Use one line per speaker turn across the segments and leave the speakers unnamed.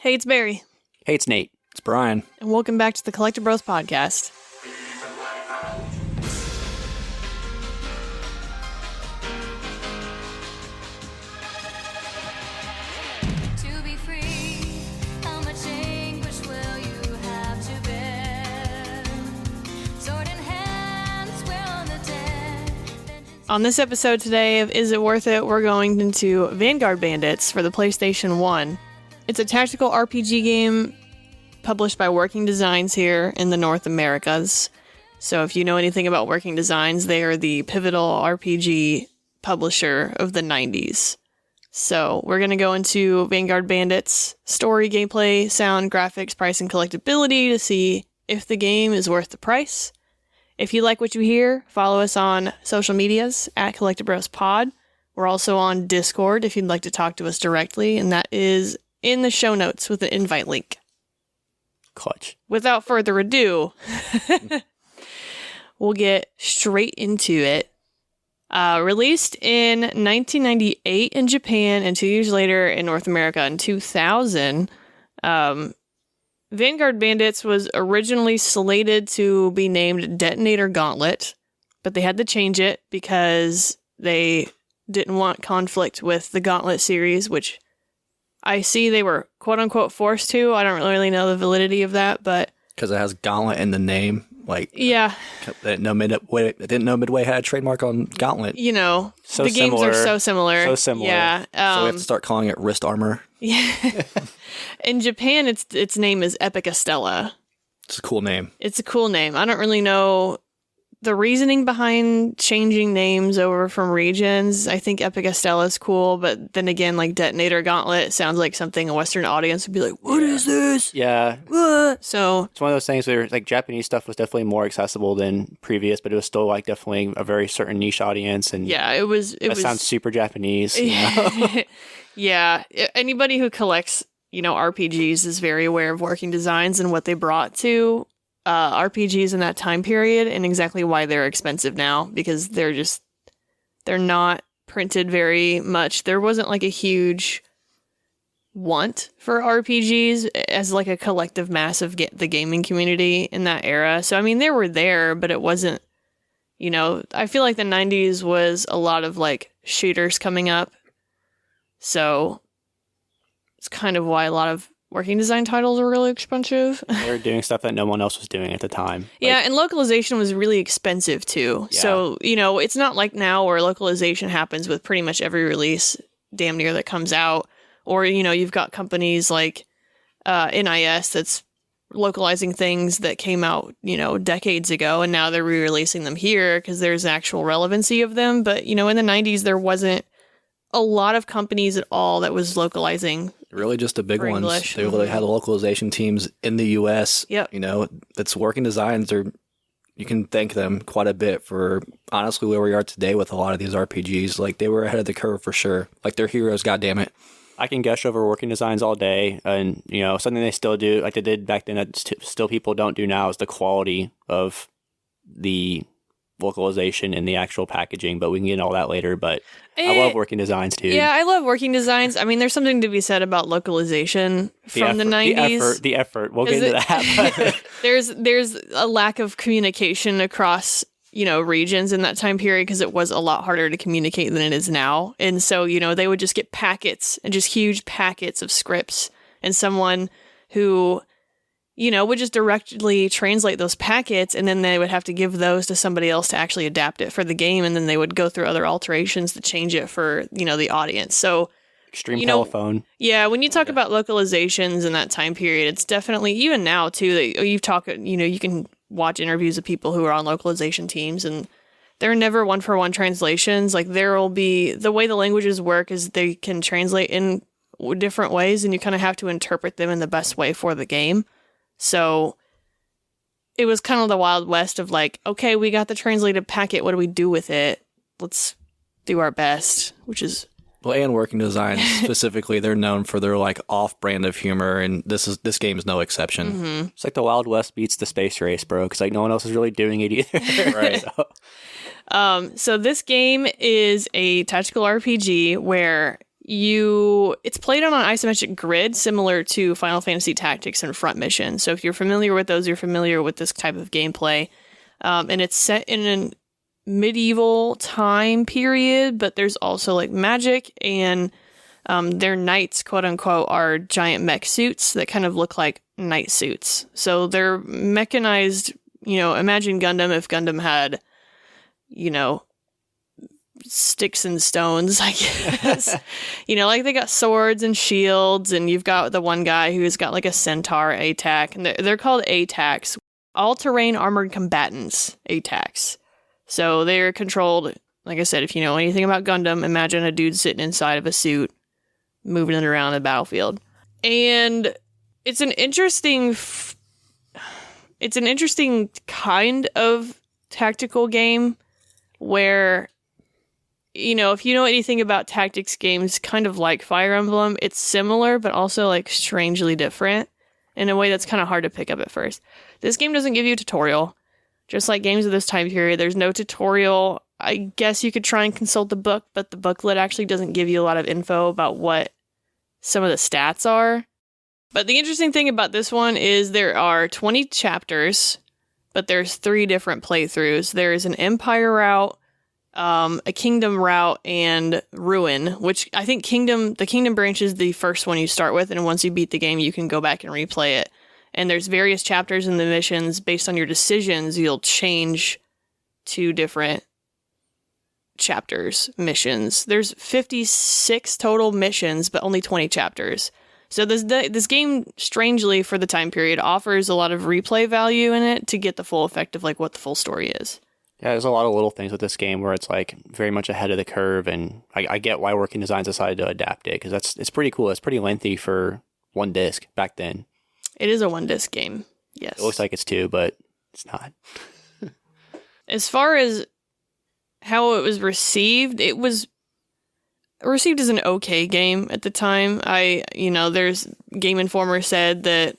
Hey, it's Barry.
Hey, it's Nate.
It's Brian.
And welcome back to the Collecti-Bros podcast. On this episode today of Is It Worth It, we're going into Vanguard Bandits for the PlayStation 1. It's a tactical RPG game published by Working Designs here in the North Americas. So if you know anything about Working Designs, they are the pivotal RPG publisher of the 90s. So we're going to go into Vanguard Bandits, story, gameplay, sound, graphics, price, and collectibility to see if the game is worth the price. If you like what you hear, follow us on social medias at Collecti-Bros Pod. We're also on Discord if you'd like to talk to us directly, and that is in the show notes with the invite link.
Clutch.
Without further ado, we'll get straight into it. Released in 1998 in Japan and 2 years later in North America in 2000, Vanguard Bandits was originally slated to be named Detonator Gauntlet, but they had to change it because they didn't want conflict with the Gauntlet series, which I see they were quote-unquote forced to. I don't really know the validity of that, but...
Because it has Gauntlet in the name.
Yeah.
They didn't know Midway had a trademark on Gauntlet.
You know, the games are so similar.
So similar.
Yeah.
So we have to start calling it Wrist Armor.
Yeah. In Japan, its name is Epica Stella.
It's a cool name.
It's a cool name. I don't really know the reasoning behind changing names over from regions. I think Epica Stella is cool, but then again, like Detonator Gauntlet sounds like something a Western audience would be like, "What is this?"
Yeah.
What? So
it's one of those things where like Japanese stuff was definitely more accessible than previous, but it was still like definitely a very certain niche audience. And
yeah, it was.
Sounds super Japanese. You know?
Yeah. Anybody who collects, RPGs is very aware of Working Designs and what they brought to RPGs in that time period and exactly why they're expensive now, because they're not printed very much. There wasn't like a huge want for RPGs as like a collective mass of the gaming community in that era. So, I mean, they were there, but it wasn't, I feel like the 90s was a lot of like shooters coming up. So it's kind of why a lot of Working Design titles are really expensive.
They were doing stuff that no one else was doing at the time.
Yeah, and localization was really expensive too. Yeah. So, it's not like now where localization happens with pretty much every release damn near that comes out. Or, you've got companies like NIS that's localizing things that came out, decades ago, and now they're re-releasing them here because there's actual relevancy of them. But, in the 90s, there wasn't a lot of companies at all that was localizing.
Really just the big ones.
English.
They really had localization teams in the U.S.
Yep.
That's Working Designs. You can thank them quite a bit for honestly where we are today with a lot of these RPGs. Like, they were ahead of the curve for sure. Like, they're heroes, goddammit.
I can gush over Working Designs all day, and something they still do, like they did back then, that still people don't do now, is the quality of the localization and the actual packaging. But we can get into all that later. But I love Working Designs too.
Yeah, I love Working Designs. I mean, there's something to be said about localization from the 90s.
The effort. We'll get into that.
There's a lack of communication across regions in that time period because it was a lot harder to communicate than it is now. And so, they would just get packets and just huge packets of scripts, and someone who, would just directly translate those packets, and then they would have to give those to somebody else to actually adapt it for the game, and then they would go through other alterations to change it for, the audience. So
extreme telephone.
Yeah, when you talk about localizations in that time period, it's definitely, even now too, that you can watch interviews of people who are on localization teams, and they're never one-for-one translations. Like, there will be, the way the languages work is they can translate in different ways, and you kind of have to interpret them in the best way for the game. So it was kind of the Wild West of like, okay, we got the translated packet. What do we do with it? Let's do our best, which is...
Well, and Working Designs specifically, they're known for their like off-brand of humor, and this game is no exception.
Mm-hmm.
It's like the Wild West beats the space race, bro, because like no one else is really doing it either.
Right.
So this game is a tactical RPG where it's played on an isometric grid similar to Final Fantasy Tactics and Front Mission. So if you're familiar with those, you're familiar with this type of gameplay. And it's set in a medieval time period, but there's also like magic, and their knights, quote unquote, are giant mech suits that kind of look like knight suits. So they're mechanized, imagine Gundam if Gundam had, sticks and stones, I guess. Like they got swords and shields, and you've got the one guy who's got like a centaur ATAC, and they're called ATACs, all-terrain armored combatants ATACs. So they're controlled, like I said, if you know anything about Gundam, imagine a dude sitting inside of a suit, moving it around the battlefield. And it's an interesting kind of tactical game where, if you know anything about tactics games, kind of like Fire Emblem, it's similar, but also like strangely different in a way that's kind of hard to pick up at first. This game doesn't give you a tutorial. Just like games of this time period, there's no tutorial. I guess you could try and consult the book, but the booklet actually doesn't give you a lot of info about what some of the stats are. But the interesting thing about this one is there are 20 chapters, but there's 3 different playthroughs. There's an Empire route, a Kingdom route, and Ruin, which I think the Kingdom branch is the first one you start with, and once you beat the game, you can go back and replay it. And there's various chapters in the missions. Based on your decisions, you'll change to different missions. There's 56 total missions, but only 20 chapters. So this game, strangely for the time period, offers a lot of replay value in it to get the full effect of like what the full story is.
Yeah, there's a lot of little things with this game where it's like very much ahead of the curve, and I get why Working Designs decided to adapt it, because it's pretty cool. It's pretty lengthy for one disc back then.
It is a one-disc game, yes.
It looks like it's 2, but it's not.
As far as how it was received, it was received as an okay game at the time. There's Game Informer said that,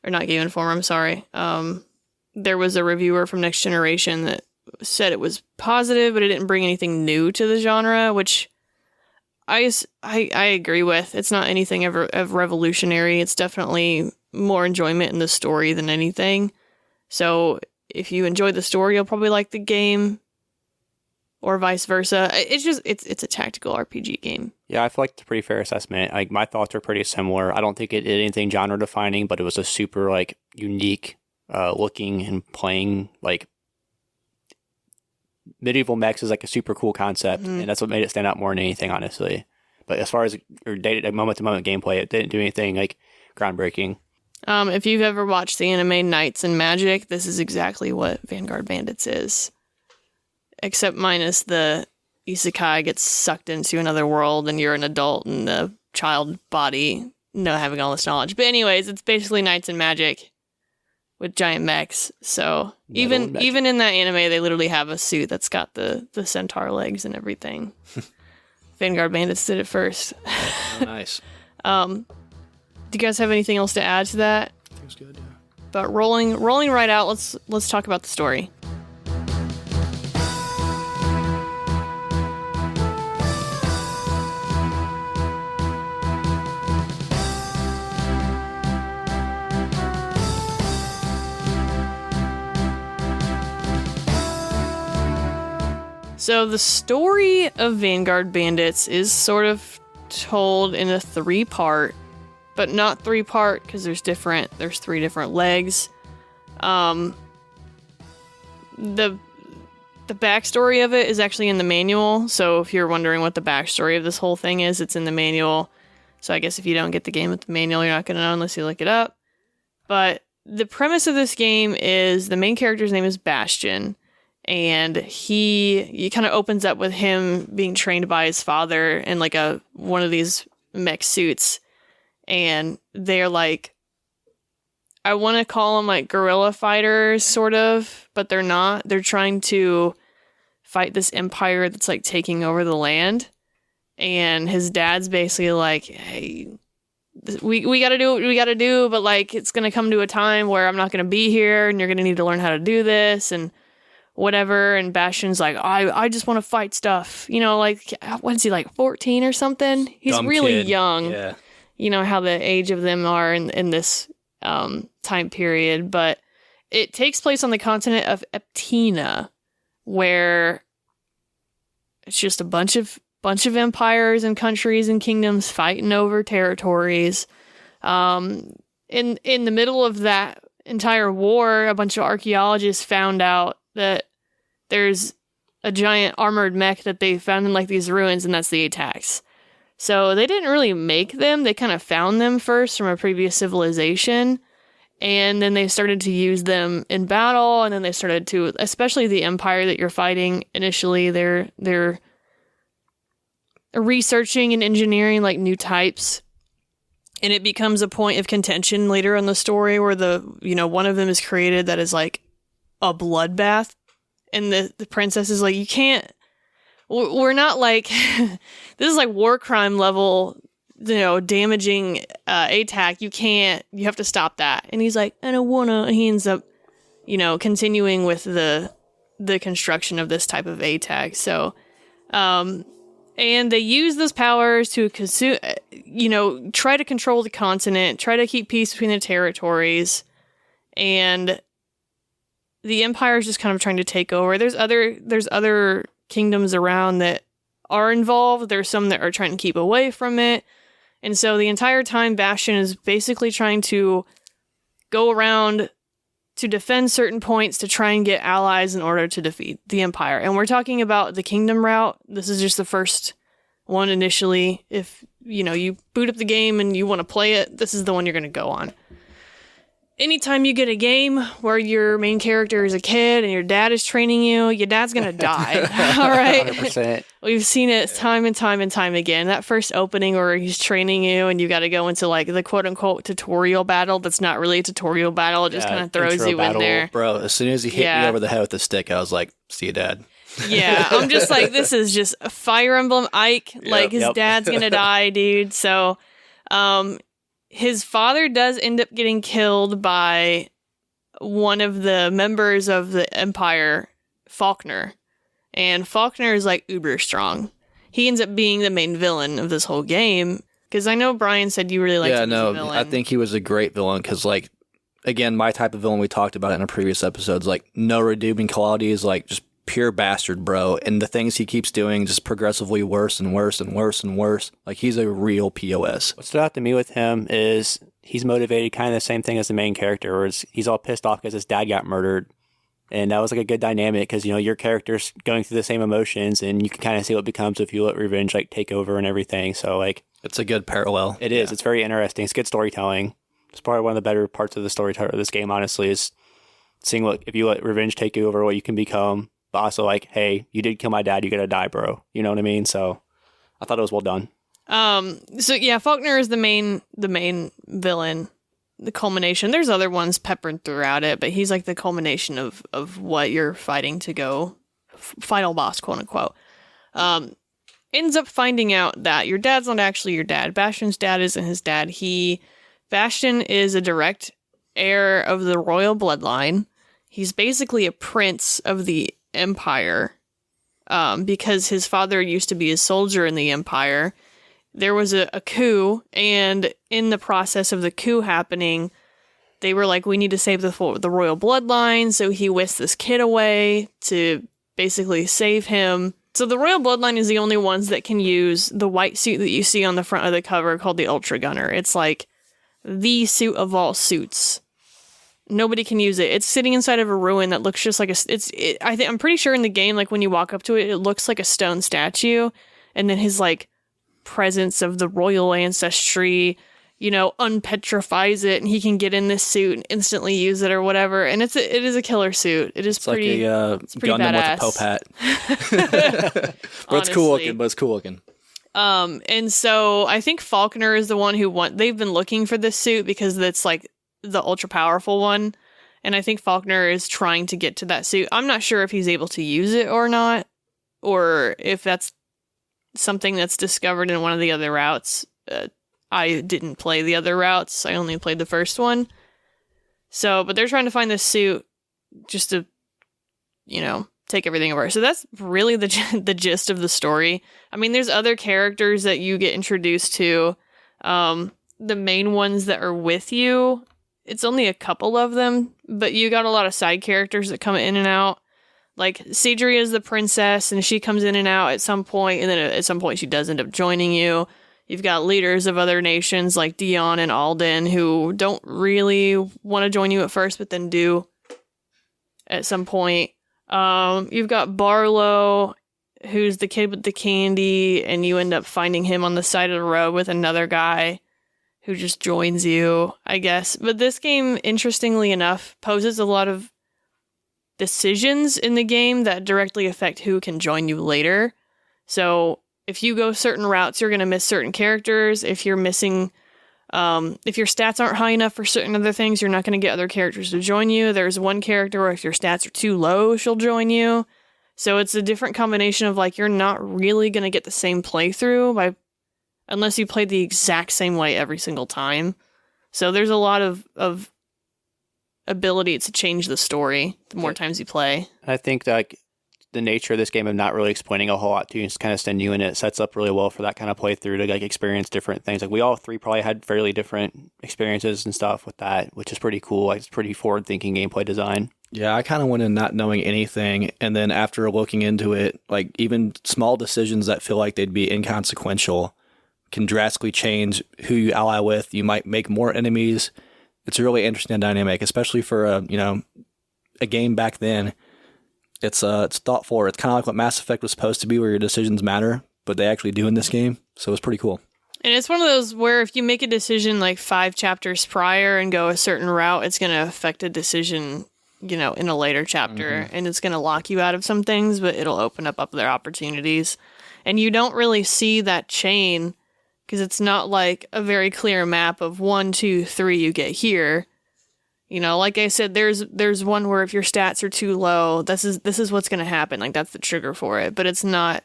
or not Game Informer, I'm sorry. There was a reviewer from Next Generation that said it was positive, but it didn't bring anything new to the genre, which I agree with. It's not anything of revolutionary. It's definitely more enjoyment in the story than anything. So if you enjoy the story, you'll probably like the game, or vice versa. It's a tactical RPG game.
Yeah, I feel like it's a pretty fair assessment. Like, my thoughts are pretty similar. I don't think it did anything genre defining, but it was a super like unique looking and playing. Like, medieval mechs is like a super cool concept, and that's what made it stand out more than anything, honestly. But as far as moment to moment gameplay, it didn't do anything like groundbreaking.
If you've ever watched the anime Knights and Magic, this is exactly what Vanguard Bandits is. Except minus the isekai gets sucked into another world and you're an adult in the child body, having all this knowledge. But anyways, it's basically Knights and Magic with giant mechs. So even in that anime, they literally have a suit that's got the centaur legs and everything. Vanguard Bandits did it first.
Oh, nice.
Do you guys have anything else to add to that?
I think it's good, yeah.
But rolling right out, let's talk about the story. So the story of Vanguard Bandits is sort of told in a 3-part, but not 3-part because there's 3 different legs. The backstory of it is actually in the manual, so if you're wondering what the backstory of this whole thing is, it's in the manual. So I guess if you don't get the game with the manual, you're not going to know unless you look it up. But the premise of this game is the main character's name is Bastion, and he kind of opens up with him being trained by his father in like one of these mech suits, and they're like, I want to call them like guerrilla fighters, sort of, but they're not. They're trying to fight this empire that's like taking over the land, and his dad's basically like, hey, we got to do what we got to do, but like it's gonna come to a time where I'm not gonna be here, and you're gonna need to learn how to do this, and whatever, and Bastion's like, I just want to fight stuff. You know, like, what is he, like 14 or something? He's
Dumb
really
kid.
young.
Yeah.
You know how the age of them are in this time period, but it takes place on the continent of Eptina, where it's just a bunch of empires and countries and kingdoms fighting over territories. In the middle of that entire war, a bunch of archaeologists found out that there's a giant armored mech that they found in like these ruins, and that's the Atax. So they didn't really make them. They kind of found them first from a previous civilization, and then they started to use them in battle, and then they started to, especially the empire that you're fighting initially, they're researching and engineering like new types. And it becomes a point of contention later in the story where one of them is created that is like a bloodbath. And the princess is like, you can't, we're not like, this is like war crime level, damaging ATAC. You have to stop that. And he's like, I don't wanna. And he ends up, continuing with the construction of this type of ATAC. So, and they use those powers to try to control the continent, try to keep peace between the territories, and the Empire is just kind of trying to take over. There's other kingdoms around that are involved. There's some that are trying to keep away from it. And so the entire time, Bastion is basically trying to go around to defend certain points to try and get allies in order to defeat the Empire. And we're talking about the kingdom route. This is just the first one initially. If, you boot up the game and you want to play it, this is the one you're going to go on. Anytime you get a game where your main character is a kid and your dad is training you, your dad's going to die. All right?
100%.
We've seen it time and time and time again. That first opening where he's training you and you got to go into like the quote unquote tutorial battle that's not really a tutorial battle. It just kind of throws you in there.
Bro, as soon as he hit me over the head with the stick, I was like, see you, Dad.
Yeah, I'm just like, this is just a Fire Emblem Ike. Like, his dad's going to die, dude. So, his father does end up getting killed by one of the members of the Empire, Faulkner. And Faulkner is like uber strong. He ends up being the main villain of this whole game. Because I know Brian said you really liked him as a villain.
I think he was a great villain because, like, again, my type of villain, we talked about it in a previous episodes, like, no redeeming qualities, like, just pure bastard, bro. And the things he keeps doing just progressively worse and worse and worse and worse. Like, he's a real POS.
What stood out to me with him is he's motivated kind of the same thing as the main character, where he's all pissed off because his dad got murdered. And that was like a good dynamic because, your character's going through the same emotions and you can kind of see what becomes if you let revenge like take over and everything. So like,
it's a good parallel.
It is. It's very interesting. It's good storytelling. It's probably one of the better parts of the storytelling of this game, honestly, is seeing what, if you let revenge take you over, what you can become. But also like, hey, you did kill my dad, you gotta die, bro. You know what I mean? So I thought it was well done.
So yeah, Faulkner is the main villain, the culmination. There's other ones peppered throughout it, but he's like the culmination of what you're fighting to go final boss, quote unquote. Ends up finding out that your dad's not actually your dad. Bastion's dad isn't his dad. Bastion is a direct heir of the royal bloodline. He's basically a prince of the Empire, because his father used to be a soldier in the Empire. There was a coup, and in the process of the coup happening, they were like, we need to save the royal bloodline, so he whisked this kid away to basically save him. So the royal bloodline is the only ones that can use the white suit that you see on the front of the cover called the Ultra Gunner. It's like the suit of all suits. Nobody can use it. It's sitting inside of a ruin that looks just like I'm pretty sure in the game, like when you walk up to it, it looks like a stone statue. And then his like presence of the royal ancestry, unpetrifies it, and he can get in this suit and instantly use it or whatever. And it is a killer suit. It's pretty,
like a
it's pretty
Gundam
badass.
with a Pope hat. But it's cool looking. But it's cool looking.
And so I think Faulkner is the one they've been looking for this suit because it's like the ultra powerful one, and I think Faulkner is trying to get to that suit. I'm not sure if he's able to use it or not, or if that's something that's discovered in one of the other routes. I didn't play the other routes. I only played the first one. So, but they're trying to find this suit just to take everything over. So that's really the gist of the story. I mean, there's other characters that you get introduced to. The main ones that are with you, it's only a couple of them, but you got a lot of side characters that come in and out. Like, Seidri is the princess, and she comes in and out at some point, and then at some point she does end up joining you. You've got leaders of other nations, like Dion and Alden, who don't really want to join you at first, but then do at some point. You've got Barlow, who's the kid with the candy, and you end up finding him on the side of the road with another guy who just joins you, I guess. But this game, interestingly enough, poses a lot of decisions in the game that directly affect who can join you later. So if you go certain routes, you're going to miss certain characters. If you're missing, if your stats aren't high enough for certain other things, you're not going to get other characters to join you. There's one character where if your stats are too low, she'll join you. So it's a different combination of, like, you're not really going to get the same playthrough unless you play the exact same way every single time. So there's a lot of ability to change the story the more times you play.
I think that the nature of this game of not really explaining a whole lot to you, just kind of send you in, it sets up really well for that kind of playthrough to, like, experience different things. Like, we all three probably had fairly different experiences and stuff with that, which is pretty cool. Like, it's pretty forward-thinking gameplay design.
Yeah, I kind of went in not knowing anything, and then after looking into it, like, even small decisions that feel like they'd be inconsequential can drastically change who you ally with. You might make more enemies. It's a really interesting dynamic, especially for a game back then. It's thoughtful. It's kind of like what Mass Effect was supposed to be, where your decisions matter, but they actually do in this game. So it's pretty cool.
And it's one of those where if you make a decision like 5 chapters prior and go a certain route, it's going to affect a decision, in a later chapter, and it's going to lock you out of some things, but it'll open up other opportunities. And you don't really see that chain because it's not like a very clear map of 1, 2, 3, you get here. Like I said, there's one where if your stats are too low, this is what's going to happen. Like, that's the trigger for it. But it's not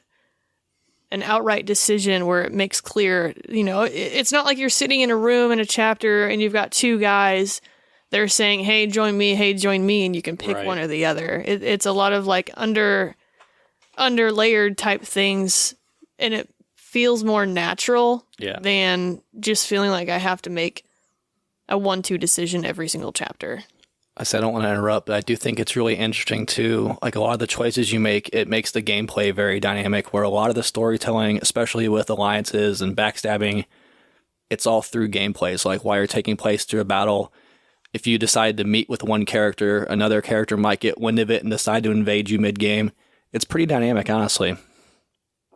an outright decision where it makes clear, it's not like you're sitting in a room in a chapter and you've got 2 guys that are saying, hey, join me, and you can pick one or the other. It's a lot of, like, underlayered type things, and it feels more natural than just feeling like I have to make a 1-2 decision every single chapter.
I said I don't want to interrupt, but I do think it's really interesting too. Like, a lot of the choices you make, it makes the gameplay very dynamic, where a lot of the storytelling, especially with alliances and backstabbing, it's all through gameplays. Like, while you're taking place through a battle, if you decide to meet with one character, another character might get wind of it and decide to invade you mid-game. It's pretty dynamic, honestly.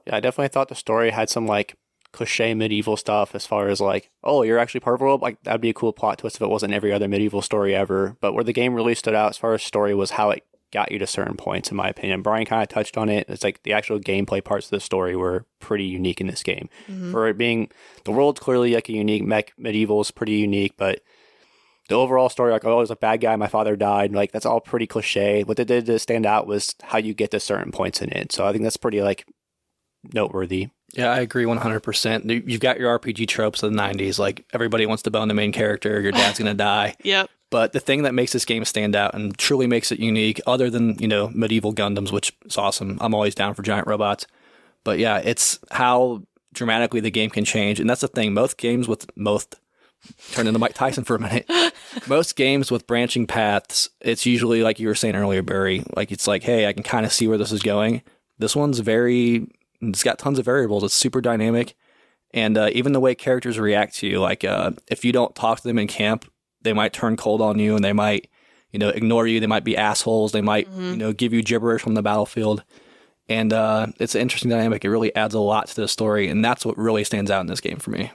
Yeah, I definitely thought the story had some, like, cliche medieval stuff as far as, like, oh, you're actually part of a world. Like, that'd be a cool plot twist if it wasn't every other medieval story ever. But where the game really stood out as far as story was how it got you to certain points, in my opinion. Brian kind of touched on it. It's like the actual gameplay parts of the story were pretty unique in this game. For it being, the world's clearly like a unique medieval is pretty unique, but the overall story, like, oh, there's a bad guy, my father died, like, that's all pretty cliche. What they did to stand out was how you get to certain points in it. So I think that's pretty, like, noteworthy.
Yeah, I agree 100%. You've got your RPG tropes of the 90s, like, everybody wants to bone the main character, your dad's going to die.
Yep.
But the thing that makes this game stand out and truly makes it unique, other than, medieval Gundams, which is awesome. I'm always down for giant robots. But yeah, it's how dramatically the game can change. And that's the thing. Turn into Mike Tyson for a minute. Most games with branching paths, it's usually like you were saying earlier, Barry. Like, it's like, hey, I can kind of see where this is going. This one's it's got tons of variables. It's super dynamic. And even the way characters react to you, like, if you don't talk to them in camp, they might turn cold on you, and they might, ignore you. They might be assholes. They might, give you gibberish from the battlefield. And it's an interesting dynamic. It really adds a lot to the story, and that's what really stands out in this game for me.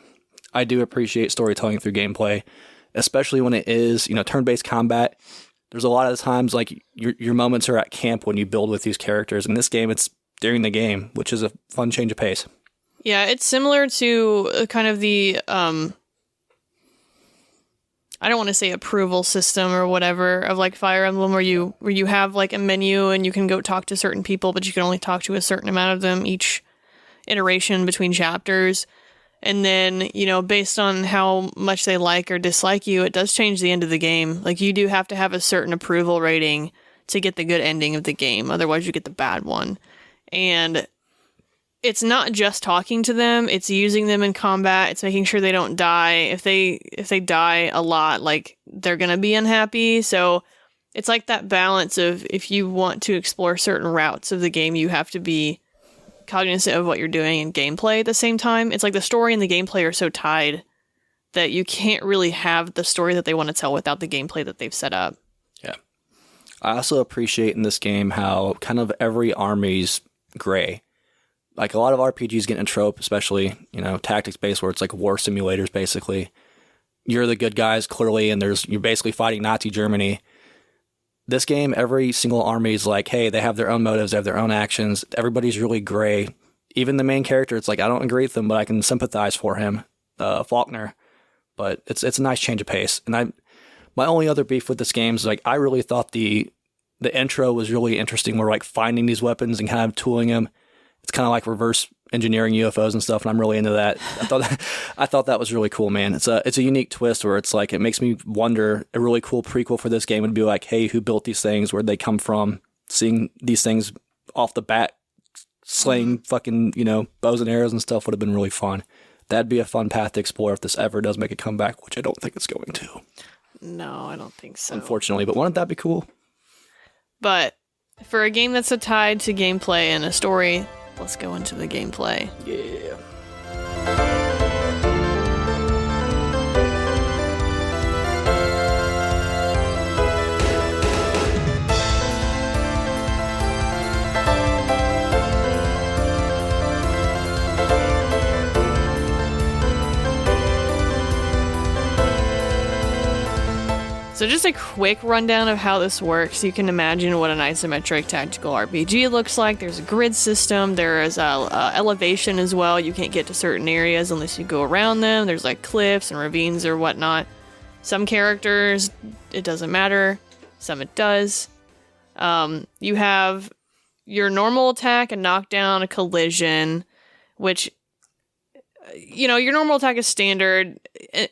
I do appreciate storytelling through gameplay, especially when it is, turn-based combat. There's a lot of times, like, your moments are at camp when you build with these characters. In this game, it's during the game, which is a fun change of pace.
Yeah, it's similar to kind of the, I don't want to say approval system or whatever of, like, Fire Emblem, where you have, like, a menu and you can go talk to certain people, but you can only talk to a certain amount of them each iteration between chapters. And then, based on how much they like or dislike you, it does change the end of the game. Like, you do have to have a certain approval rating to get the good ending of the game. Otherwise, you get the bad one. And it's not just talking to them, it's using them in combat, it's making sure they don't die. If they die a lot, like, they're gonna be unhappy. So it's like that balance of, if you want to explore certain routes of the game, you have to be cognizant of what you're doing in gameplay at the same time. It's like the story and the gameplay are so tied that you can't really have the story that they want to tell without the gameplay that they've set up.
Yeah. I also appreciate in this game how kind of every army's gray. Like, a lot of RPGs get in a trope, especially, tactics-based, where it's like war simulators, basically. You're the good guys, clearly, and you're basically fighting Nazi Germany. This game, every single army is like, hey, they have their own motives, they have their own actions. Everybody's really gray. Even the main character, it's like, I don't agree with him, but I can sympathize for him, Faulkner. But it's a nice change of pace. And my only other beef with this game is, like, I really thought the intro was really interesting. We're like finding these weapons and kind of tooling them. It's kind of like reverse engineering UFOs and stuff, and I'm really into that. I thought that was really cool, man. It's a unique twist where it's like, it makes me wonder. A really cool prequel for this game would be like, hey, who built these things? Where'd they come from? Seeing these things off the bat, slaying fucking bows and arrows and stuff would have been really fun. That'd be a fun path to explore if this ever does make a comeback, which I don't think it's going to.
No, I don't think so.
Unfortunately, but wouldn't that be cool?
But for a game that's so tied to gameplay and a story, let's go into the gameplay.
Yeah.
So just a quick rundown of how this works. You can imagine what an isometric tactical RPG looks like. There's a grid system. There is elevation as well. You can't get to certain areas unless you go around them. There's like cliffs and ravines or whatnot. Some characters, it doesn't matter. Some it does. You have your normal attack, a knockdown, a collision, which, your normal attack is standard.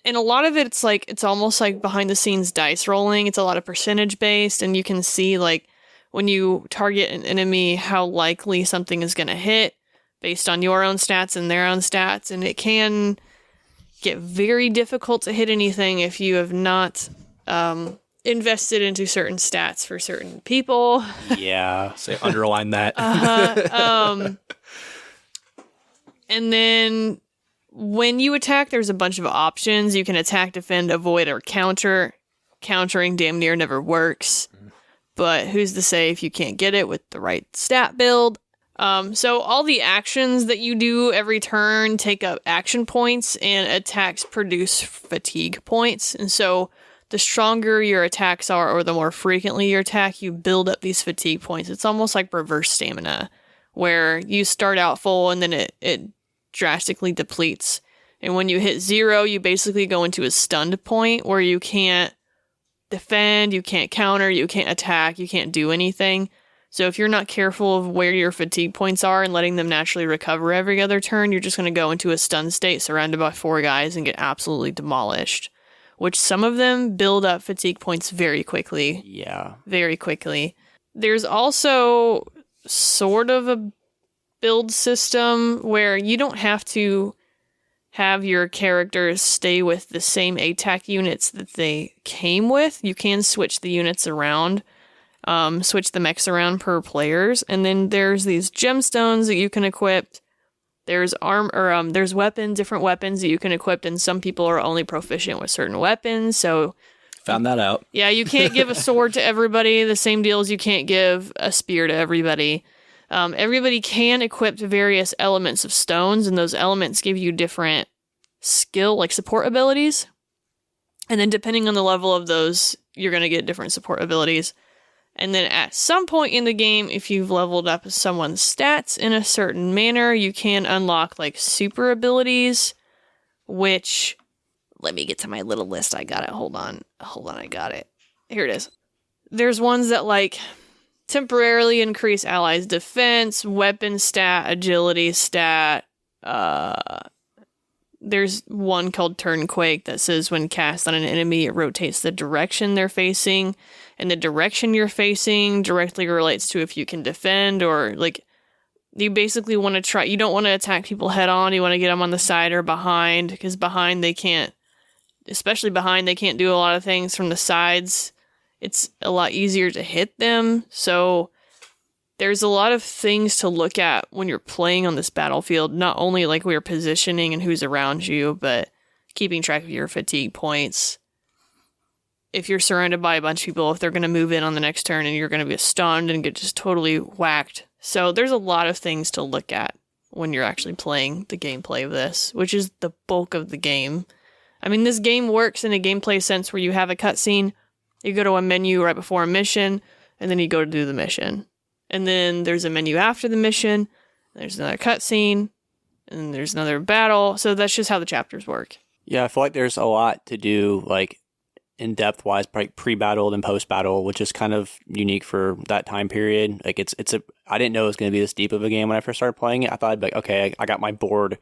And a lot of it, it's almost like behind the scenes dice rolling. It's a lot of percentage based, and you can see, like, when you target an enemy, how likely something is going to hit based on your own stats and their own stats. And it can get very difficult to hit anything if you have not invested into certain stats for certain people.
Yeah.
So underline that.
And then when you attack, there's a bunch of options. You can attack, defend, avoid, or counter. Countering damn near never works. But who's to say if you can't get it with the right stat build? So all the actions that you do every turn take up action points, and attacks produce fatigue points. And so the stronger your attacks are, or the more frequently you attack, you build up these fatigue points. It's almost like reverse stamina, where you start out full and then it drastically depletes. And when you hit 0, you basically go into a stunned point where you can't defend, you can't counter, you can't attack, you can't do anything. So if you're not careful of where your fatigue points are and letting them naturally recover every other turn, you're just going to go into a stun state surrounded by 4 guys and get absolutely demolished. Which some of them build up fatigue points very quickly.
Yeah.
Very quickly. There's also sort of a build system where you don't have to have your characters stay with the same ATAC units that they came with. You can switch the units around, switch the mechs around per players, and then there's these gemstones that you can equip. There's there's different weapons that you can equip, and some people are only proficient with certain weapons. So
found that out.
Yeah, you can't give a sword to everybody. The same deal as you can't give a spear to everybody. Everybody can equip various elements of stones, and those elements give you different skill, like support abilities. And then depending on the level of those, you're going to get different support abilities. And then at some point in the game, if you've leveled up someone's stats in a certain manner, you can unlock like super abilities, which, let me get to my little list. I got it. Hold on, I got it. Here it is. There's ones that like temporarily increase allies' defense, weapon stat, agility stat, there's one called Turnquake that says when cast on an enemy, it rotates the direction they're facing, and the direction you're facing directly relates to if you can defend, or like you basically want to try. You don't want to attack people head on. You want to get them on the side or behind, because behind they can't, especially behind they can't do a lot of things. From the sides, it's a lot easier to hit them. So there's a lot of things to look at when you're playing on this battlefield, not only like your positioning and who's around you, but keeping track of your fatigue points. If you're surrounded by a bunch of people, if they're going to move in on the next turn and you're going to be stunned and get just totally whacked. So there's a lot of things to look at when you're actually playing the gameplay of this, which is the bulk of the game. I mean, this game works in a gameplay sense where you have a cutscene, you go to a menu right before a mission, and then you go to do the mission. And then there's a menu after the mission, there's another cutscene, and then there's another battle. So that's just how the chapters work.
Yeah, I feel like there's a lot to do, like, in-depth wise, like pre-battle and post-battle, which is kind of unique for that time period. Like, I didn't know it was going to be this deep of a game when I first started playing it. I thought I'd be like, okay, I got my board,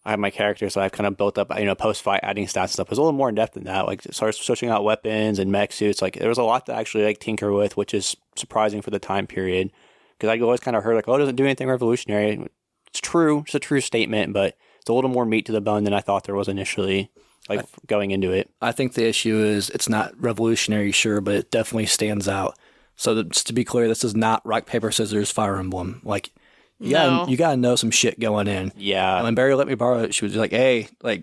I have my characters, so I've kind of built up, post-fight, adding stats and stuff. It was a little more in-depth than that. Like, started switching out weapons and mech suits. Like, there was a lot to actually, like, tinker with, which is surprising for the time period. Because I always kind of heard, like, oh, it doesn't do anything revolutionary. It's true. It's a true statement, but it's a little more meat to the bone than I thought there was initially, like, going into it.
I think the issue is it's not revolutionary, sure, but it definitely stands out. So just to be clear, this is not rock, paper, scissors, Fire Emblem. Like, you gotta know some shit going in.
Yeah.
And when Barry let me borrow it, she was like, hey, like,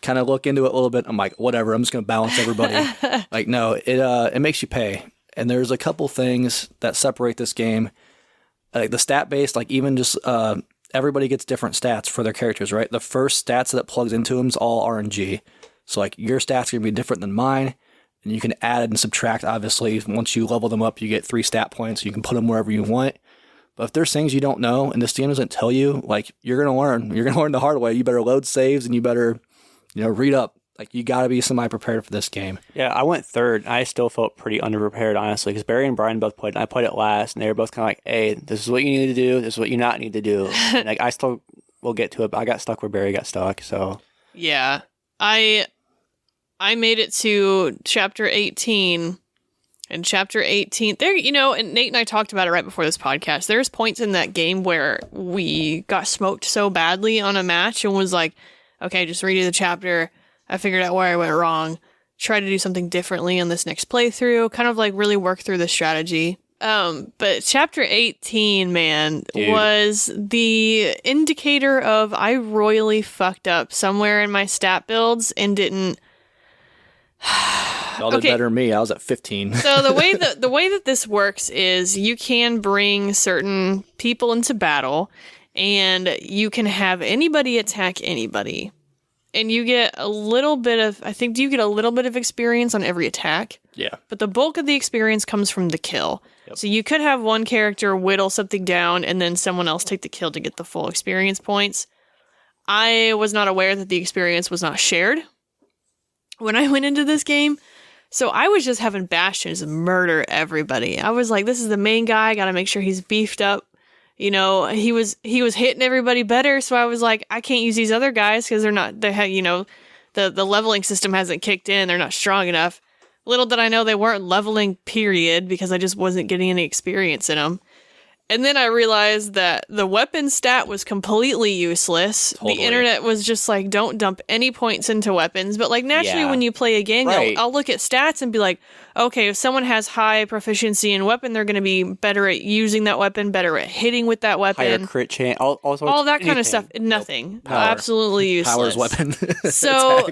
kind of look into it a little bit. I'm like, whatever, I'm just going to balance everybody. Like, no, it makes you pay. And there's a couple things that separate this game. Like the stat based, like even just everybody gets different stats for their characters, right? The first stats that it plugs into them is all RNG. So like your stats are going to be different than mine. And you can add and subtract, obviously. Once you level them up, you get 3 stat points. You can put them wherever you want. But if there's things you don't know and this game doesn't tell you, like, you're going to learn. You're going to learn the hard way. You better load saves and you better, read up. Like, you got to be semi-prepared for this game.
Yeah, I went third. I still felt pretty underprepared, honestly, because Barry and Brian both played. I played it last, and they were both kind of like, hey, this is what you need to do. This is what you not need to do. And, like, I still will get to it, but I got stuck where Barry got stuck, so.
Yeah. I made it to chapter 18. And chapter 18, there, and Nate and I talked about it right before this podcast. There's points in that game where we got smoked so badly on a match and was like, okay, just redo the chapter. I figured out where I went wrong. Try to do something differently on this next playthrough. Kind of like really work through the strategy. But chapter 18, man,
Dude.
was the indicator of I royally fucked up somewhere in my stat builds and didn't.
Y'all did better than me. I was at 15.
So the way that this works is you can bring certain people into battle, and you can have anybody attack anybody, and you get a little bit of. I think you get a little bit of experience on every attack.
Yeah.
But the bulk of the experience comes from the kill. Yep. So you could have one character whittle something down, and then someone else take the kill to get the full experience points. I was not aware that the experience was not shared when I went into this game. So I was just having Bastions murder everybody. I was like, this is the main guy. I got to make sure he's beefed up. He was hitting everybody better. So I was like, I can't use these other guys because the leveling system hasn't kicked in. They're not strong enough. Little did I know they weren't leveling, period, because I just wasn't getting any experience in them. And then I realized that the weapon stat was completely useless. Totally. The internet was just like, don't dump any points into weapons. But like naturally when you play a game, right. I'll look at stats and be like, okay, if someone has high proficiency in weapon, they're going to be better at using that weapon, better at hitting with that weapon.
Higher crit chance, all
that kind of stuff. Nothing.
Nope. Power.
Absolutely useless.
Power's weapon.
So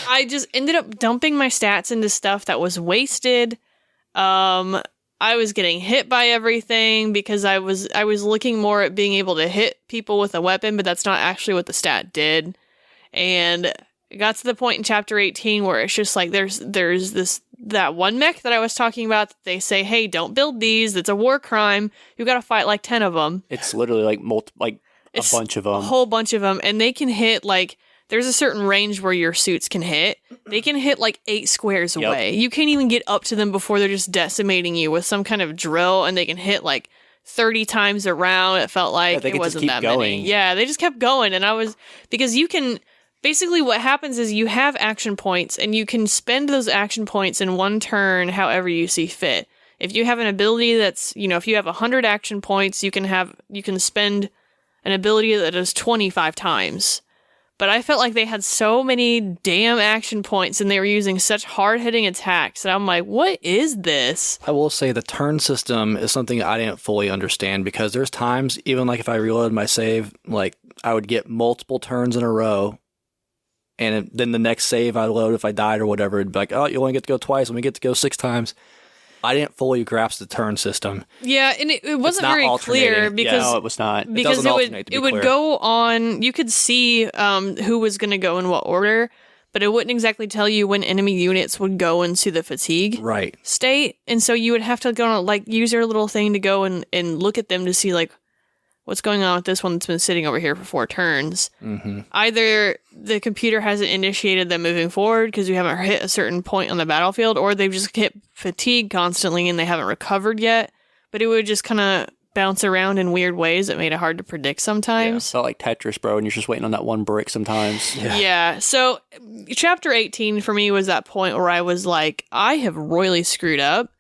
I just ended up dumping my stats into stuff that was wasted. I was getting hit by everything because I was looking more at being able to hit people with a weapon, but that's not actually what the stat did. And it got to the point in chapter 18 where it's just like there's that one mech that I was talking about that they say, hey, don't build these. It's a war crime. You got to fight like 10 of them.
It's literally like a bunch of them.
A whole bunch of them, and they can hit like. There's a certain range where your suits can hit. They can hit like 8 squares away. You can't even get up to them before they're just decimating you with some kind of drill, and they can hit like 30 times a round. It felt like it wasn't that many. Yeah, they just kept going, and because you can basically what happens is you have action points, and you can spend those action points in one turn however you see fit. If you have an ability that's, if you have 100 action points, you can spend an ability that does 25 times. But I felt like they had so many damn action points and they were using such hard-hitting attacks. And I'm like, what is this?
I will say the turn system is something I didn't fully understand, because there's times, even like if I reload my save, like I would get multiple turns in a row. And then the next save I load, if I died or whatever, it'd be like, oh, you only get to go twice, and we get to go 6 times. I didn't fully grasp the turn system.
Yeah, and it wasn't very clear because
no, it was not.
Because it would go on. You could see who was going to go in what order, but it wouldn't exactly tell you when enemy units would go into the fatigue state, and so you would have to go on, use your little thing to go and look at them to see what's going on with this one that's been sitting over here for 4 turns. Mm-hmm. Either the computer hasn't initiated them moving forward because you haven't hit a certain point on the battlefield, or they've just hit fatigue constantly and they haven't recovered yet. But it would just kind of bounce around in weird ways that made it hard to predict sometimes.
Yeah, felt like Tetris, bro, and you're just waiting on that one brick sometimes.
Yeah. So chapter 18 for me was that point where I was like, I have royally screwed up.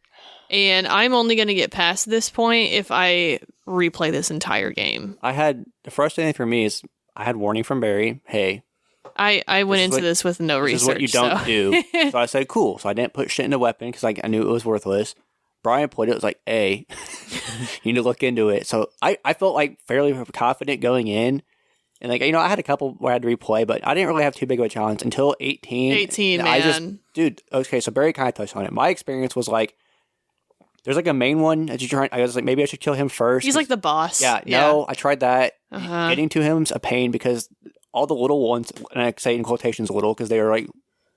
And I'm only going to get past this point if I replay this entire game.
The frustrating thing for me is I had warning from Barry. Hey,
I went into this with no research.
This is what you don't do. So I said, cool. So I didn't put shit in the weapon because I knew it was worthless. Brian played it. Was like, hey, you need to look into it. So I felt fairly confident going in. And I had a couple where I had to replay, but I didn't really have too big of a challenge until 18.
18, man.
Okay, so Barry kind of touched on it. My experience was there's a main one that you're trying. I was like, maybe I should kill him first.
He's the boss.
Yeah, no, I tried that. Getting to him's a pain because all the little ones, and I say in quotations little because they were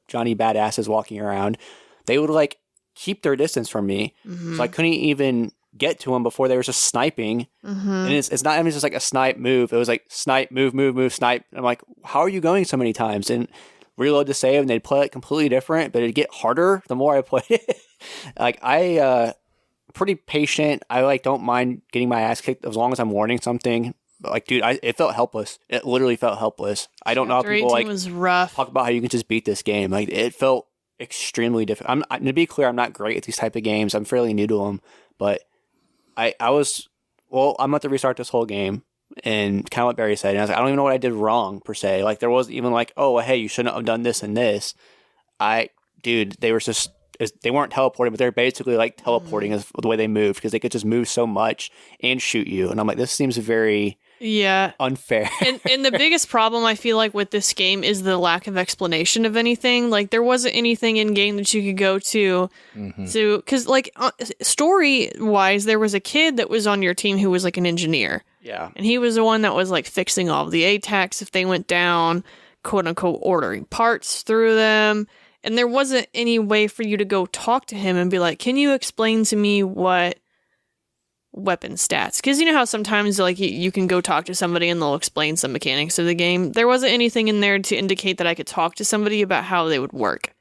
Johnny badasses walking around, they would keep their distance from me. Mm-hmm. So I couldn't even get to them before they were just sniping. Mm-hmm. And it's not even just a snipe move. It was snipe, move, snipe. And I'm like, how are you going so many times? And reload to save, and they'd play it completely different, but it'd get harder the more I played it. Pretty patient. I don't mind getting my ass kicked as long as I'm warning something. But dude, it felt helpless. It literally felt helpless. I don't know how people
was rough.
Talk about how you can just beat this game. It felt extremely difficult. To be clear, I'm not great at these type of games. I'm fairly new to them, but I'm about to restart this whole game, and kind of what Barry said. And I was I don't even know what I did wrong per se. There wasn't even oh, hey, you shouldn't have done this and this. They were just. They weren't teleporting, but they're basically teleporting as the way they moved, because they could just move so much and shoot you. And I'm like, this seems very unfair.
And the biggest problem I feel with this game is the lack of explanation of anything. There wasn't anything in game that you could go to because story wise, there was a kid that was on your team who was an engineer.
Yeah,
and he was the one that was fixing all of the ATACs if they went down, quote unquote, ordering parts through them. And there wasn't any way for you to go talk to him and be like, can you explain to me what weapon stats? Because you know how sometimes you can go talk to somebody and they'll explain some mechanics of the game. There wasn't anything in there to indicate that I could talk to somebody about how they would work.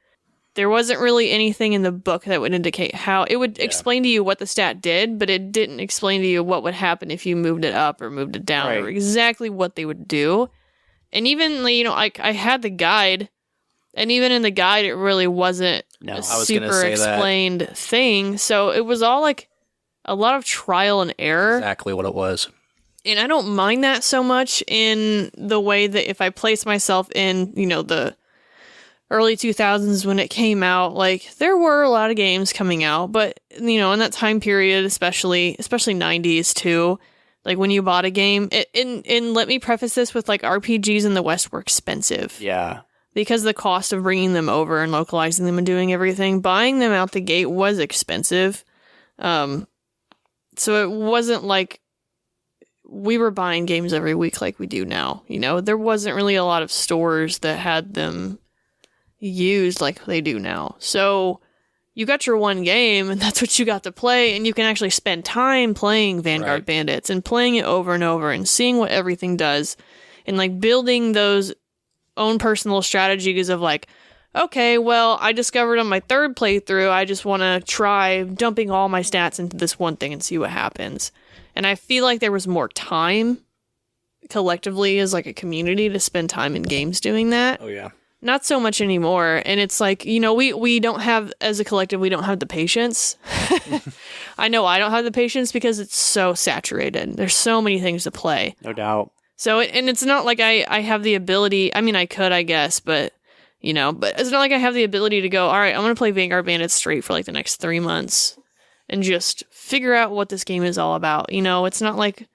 There wasn't really anything in the book that would indicate how. It would explain to you what the stat did, but it didn't explain to you what would happen if you moved it up or moved it down, or exactly what they would do. And even, I had the guide. And even in the guide, it really wasn't a super explained thing. So it was all a lot of trial and error.
Exactly what it was.
And I don't mind that so much in the way that if I place myself in, the early 2000s when it came out, there were a lot of games coming out. But, in that time period, especially 90s too, when you bought a game. And let me preface this with RPGs in the West were expensive.
Yeah.
Because the cost of bringing them over and localizing them and doing everything, buying them out the gate was expensive. So it wasn't we were buying games every week like we do now. There wasn't really a lot of stores that had them used like they do now. So you got your one game, and that's what you got to play, and you can actually spend time playing Vanguard Bandits and playing it over and over and seeing what everything does, and building those own personal strategies of okay, well, I discovered on my 3rd playthrough, I just want to try dumping all my stats into this one thing and see what happens. And I feel like there was more time collectively as like a community to spend time in games doing that.
Oh yeah.
Not so much anymore. And it's like, we don't have, as a collective, we don't have the patience. I know I don't have the patience because it's so saturated. There's so many things to play.
No doubt.
So, and it's not like I have the ability. I mean, I could, I guess, but it's not like I have the ability to go, all right, I'm going to play Vanguard Bandits straight for like the next 3 months and just figure out what this game is all about. It's not like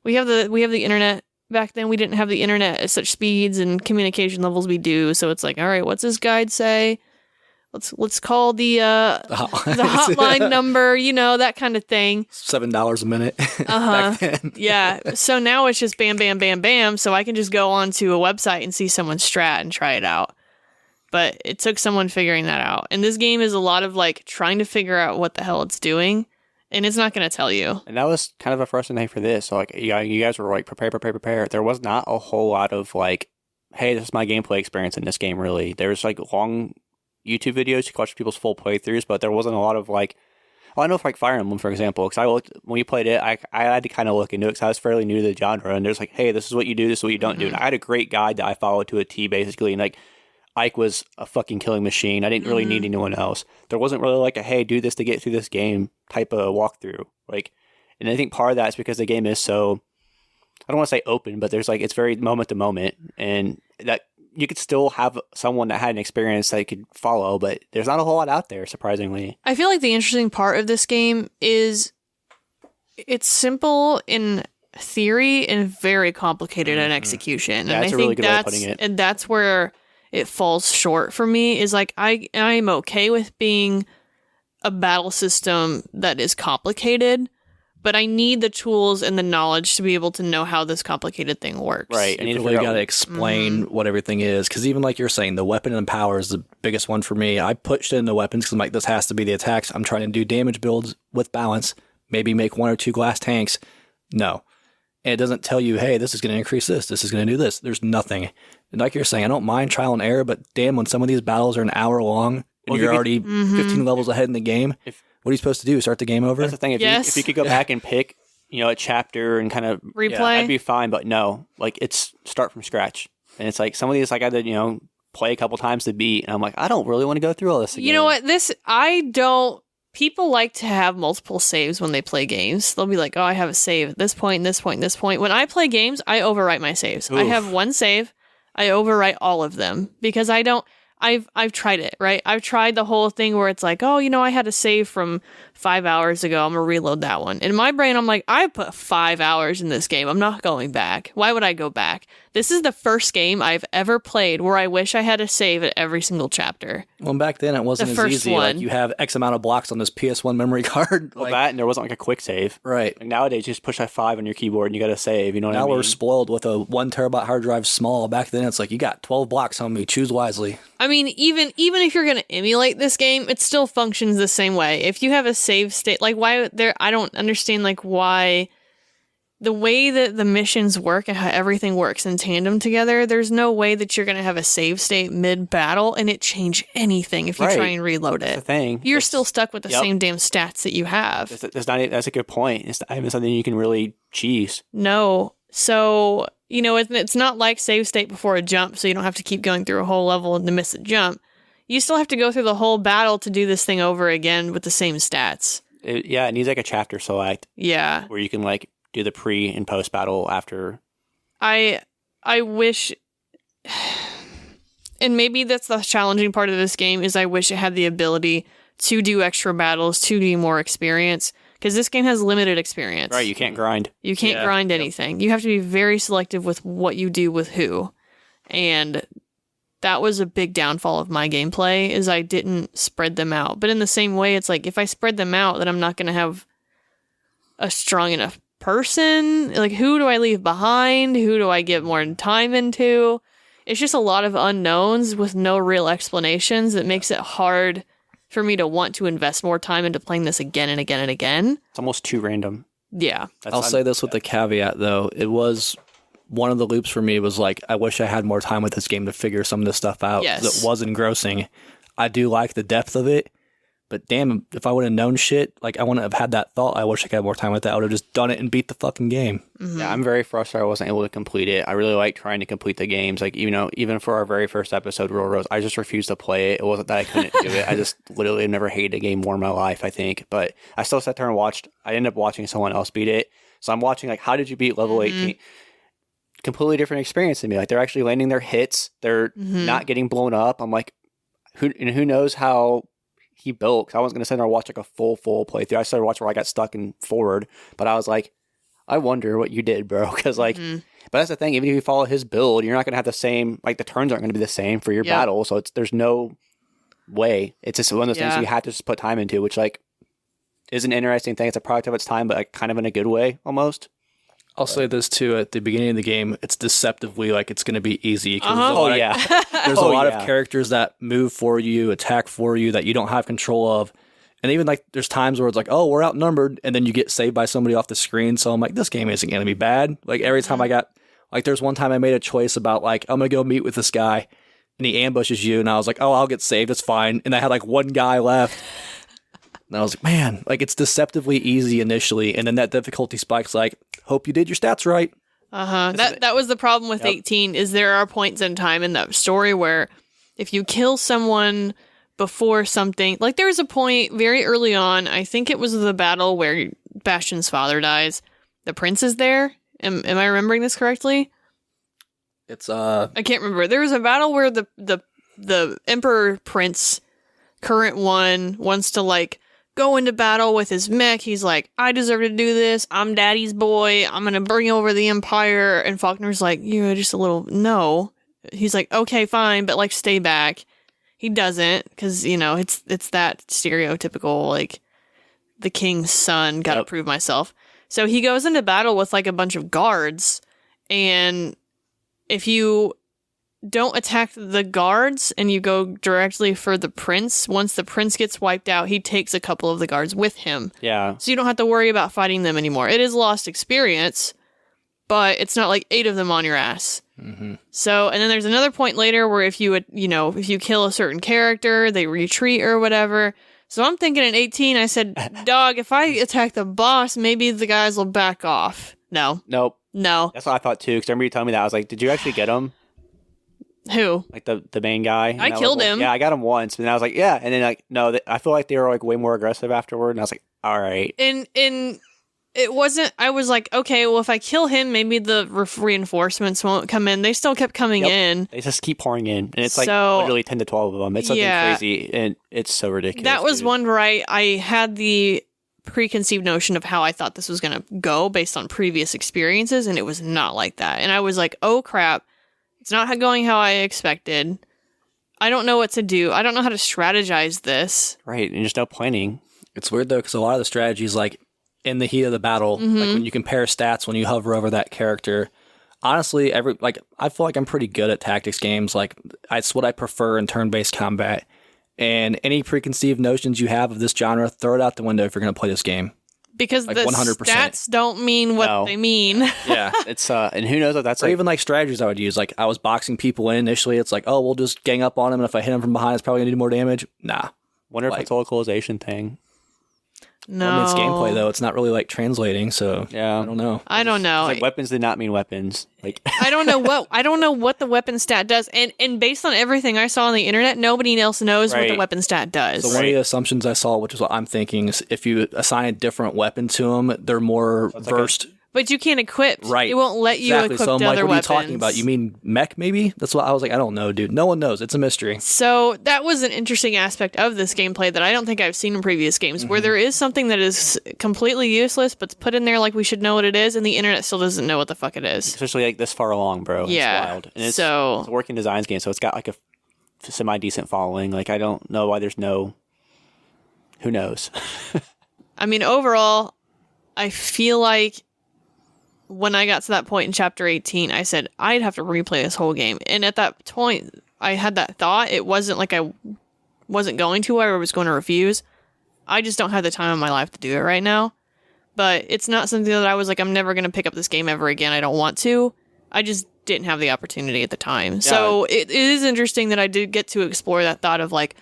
we have the internet. Back then, we didn't have the internet at such speeds and communication levels we do. So it's like, all right, what's this guide say? Let's call the hotline number, that kind of thing.
$7 a minute. Back then.
Yeah. So now it's just bam, bam, bam, bam. So I can just go onto a website and see someone's strat and try it out. But it took someone figuring that out. And this game is a lot of like trying to figure out what the hell it's doing. And it's not going to tell you.
And that was kind of a frustrating thing for this. So, like, you guys were like, prepare. There was not a whole lot of like, hey, this is my gameplay experience in this game, really. There's like long YouTube videos to watch people's full playthroughs, but there wasn't a lot of like, I know for like Fire Emblem, for example, because when we played it, I had to kind of look into it because I was fairly new to the genre. And there's like, hey, this is what you do, this is what you don't do. And I had a great guide that I followed to a T, basically. And like, Ike was a fucking killing machine. I didn't really need anyone else. There wasn't really like a, hey, do this to get through this game type of walkthrough. Like, and I think part of that is because the game is so, I don't want to say open, but there's like, it's very moment to moment, and that you could still have someone that had an experience that you could follow, but there's not a whole lot out there, surprisingly.
I feel like the interesting part of this game is it's simple in theory and very complicated in execution.
Yeah,
and
that's
I
a really
think
good way of putting it.
And that's where it falls short for me, is like I'm okay with being a battle system that is complicated, but I need the tools and the knowledge to be able to know how this complicated thing works.
Right.
And you really got to explain what everything is. Because even like you're saying, the weapon and power is the biggest one for me. I pushed into weapons because I'm like, this has to be the attacks. I'm trying to do damage builds with balance, maybe make 1 or 2 glass tanks. No. And it doesn't tell you, hey, this is going to increase this is going to do this. There's nothing. And like you're saying, I don't mind trial and error, but damn, when some of these battles are an hour long and you're already 15 levels ahead in the game, what are you supposed to do? Start the game over?
That's the thing. If you could go back and pick, a chapter and kind of
replay,
that'd be fine. But no, like, it's start from scratch. And it's like some of these, like, I had to, play a couple times to beat. And I'm like, I don't really want to go through all this again.
You know what? People like to have multiple saves when they play games. They'll be like, oh, I have a save at this point, this point, this point. When I play games, I overwrite my saves.
Oof.
I have one save. I overwrite all of them because I've tried it, right? I've tried the whole thing where it's like, oh, I had a save from 5 hours ago. I'm going to reload that one. In my brain, I'm like, I put 5 hours in this game. I'm not going back. Why would I go back? This is the first game I've ever played where I wish I had a save at every single chapter.
Well, back then it wasn't
The
as
first
easy.
one.
Like, you have X amount of blocks on this PS1 memory card.
Well, that, and there wasn't like a quick save.
Right.
Like, nowadays, you just push F5 on your keyboard and you got to save. You know what I mean?
Now we're spoiled with a 1 terabyte hard drive small. Back then it's like, you got 12 blocks on me. Choose wisely.
I mean, even if you're going to emulate this game, it still functions the same way. If you have a save state, like I don't understand like why the way that the missions work and how everything works in tandem together, there's no way that you're going to have a save state mid-battle and it change anything if you try and reload it.
That's the thing.
You're still stuck with the same damn stats that you have.
That's a good point. It's not even something you can really cheese.
No. So, it's not like save state before a jump, so you don't have to keep going through a whole level to miss a jump. You still have to go through the whole battle to do this thing over again with the same stats.
It needs like a chapter select.
Yeah.
Where you can like do the pre and post battle after.
I wish, and maybe that's the challenging part of this game, is I wish it had the ability to do extra battles, to do more experience, because this game has limited experience.
Right, you can't grind.
You can't grind anything. You have to be very selective with what you do with who. And that was a big downfall of my gameplay, is I didn't spread them out. But in the same way, it's like, if I spread them out, then I'm not going to have a strong enough person. Like, who do I leave behind? Who do I get more time into? It's just a lot of unknowns with no real explanations that makes it hard for me to want to invest more time into playing this again and again and again.
It's almost too random.
Yeah.
I'll say this with the caveat, though. It was one of the loops for me was like, I wish I had more time with this game to figure some of this stuff out.
Yes.
It was engrossing. I do like the depth of it, But damn, if I would have known shit, like I wouldn't have had that thought. I wish I could have more time with that. I would have just done it and beat the fucking game.
Mm-hmm.
Yeah, I'm very frustrated I wasn't able to complete it. I really like trying to complete the games. Like, even for our very first episode, Real Rose, I just refused to play it. It wasn't that I couldn't do it. I just literally have never hated a game more in my life, I think. But I still sat there and watched. I ended up watching someone else beat it. So I'm watching, like, how did you beat level 18? Completely different experience than me. Like, they're actually landing their hits. They're not getting blown up. I'm like, who knows how he built? Cause I wasn't going to sit there and watch like a full playthrough. I started watching where I got stuck in forward, but I was like, I wonder what you did, bro. Cause like, but that's the thing. Even if you follow his build, you're not going to have the same, like the turns aren't going to be the same for your battle. So there's no way. It's just one of those things you have to just put time into, which like is an interesting thing. It's a product of its time, but like kind of in a good way almost.
I'll say this too, at the beginning of the game, it's deceptively like it's going to be easy.
There's
a lot of characters that move for you, attack for you, that you don't have control of. And even like there's times where it's like, oh, we're outnumbered, and then you get saved by somebody off the screen. So I'm like, this game isn't going to be bad. Like every time I got, like there's one time I made a choice about like, I'm going to go meet with this guy, and he ambushes you, and I was like, oh, I'll get saved, it's fine. And I had like one guy left. And I was like, man, like it's deceptively easy initially, and then that difficulty spike's like, hope you did your stats right.
That was the problem with 18, is there are points in time in that story where if you kill someone before something, like there was a point very early on, I think it was the battle where Bastion's father dies. The prince is there. Am I remembering this correctly?
It's
I can't remember. There was a battle where the Emperor Prince, current one, wants to like go into battle with his mech. He's like, I deserve to do this. I'm daddy's boy. I'm going to bring over the empire. And Faulkner's like, you're just a little, no. He's like, okay, fine, but like stay back. He doesn't, because, it's that stereotypical, like, the king's son, gotta prove myself. So he goes into battle with like a bunch of guards. And if you don't attack the guards and you go directly for the prince, once the prince gets wiped out, he takes a couple of the guards with him.
Yeah.
So you don't have to worry about fighting them anymore. It is lost experience, but it's not like 8 of them on your ass. Mm-hmm. So, and then there's another point later where if you kill a certain character, they retreat or whatever. So I'm thinking in 18, I said, dog, if I attack the boss, maybe the guys will back off. No.
Nope.
No.
That's what I thought too, because I remember you telling me that. I was like, did you actually get him?
Who?
Like the main guy?
I killed him.
Yeah, I got him once, and I was like, yeah. And then like, no, I feel like they were like way more aggressive afterward, and I was like, all right.
And it wasn't, I was like, okay, well, if I kill him, maybe the reinforcements won't come in. They still kept coming in.
They just keep pouring in, and it's like literally 10 to 12 of them. It's something crazy, and it's so ridiculous.
That was one where I had the preconceived notion of how I thought this was going to go based on previous experiences, and it was not like that. And I was like, oh crap, it's not going how I expected. I don't know what to do. I don't know how to strategize this.
Right, and just no planning.
It's weird though, because a lot of the strategies, like in the heat of the battle, like when you compare stats, when you hover over that character, honestly, I feel like I'm pretty good at tactics games. Like it's what I prefer in turn-based combat. And any preconceived notions you have of this genre, throw it out the window if you're going to play this game.
Because
like
the
100%.
Stats don't mean what they mean.
Yeah.
It's and who knows if that's
or even like strategies I would use. Like I was boxing people in initially. It's like, oh, we'll just gang up on them, and if I hit them from behind, it's probably going to do more damage. Nah.
Wonder if it's a localization thing.
No.
I mean, it's gameplay though. It's not really like translating, so
yeah.
I don't know.
I don't know.
Like weapons did not mean weapons. Like
I don't know what the weapon stat does. And based on everything I saw on the internet, nobody else knows what the weapon stat does.
So one of the assumptions I saw, which is what I'm thinking, is if you assign a different weapon to them, they're more versed.
But you can't equip.
Right.
It won't let you equip
so I'm
the
like,
other
what
weapons.
are you talking about? You mean mech maybe? That's what I was like, I don't know, dude. No one knows. It's a mystery.
So that was an interesting aspect of this gameplay that I don't think I've seen in previous games, where there is something that is completely useless, but's put in there like we should know what it is, and the internet still doesn't know what the fuck it is.
Especially like this far along, bro.
Yeah.
It's wild. And it's a working designs game, so it's got like a semi-decent following. Like I don't know why there's no... Who knows?
I mean, overall, I feel like when I got to that point in chapter 18, I said, I'd have to replay this whole game. And at that point, I had that thought. It wasn't like I wasn't going to or I was going to refuse. I just don't have the time in my life to do it right now. But it's not something that I was like, I'm never going to pick up this game ever again. I don't want to. I just didn't have the opportunity at the time. Yeah. So it is interesting that I did get to explore that thought of like,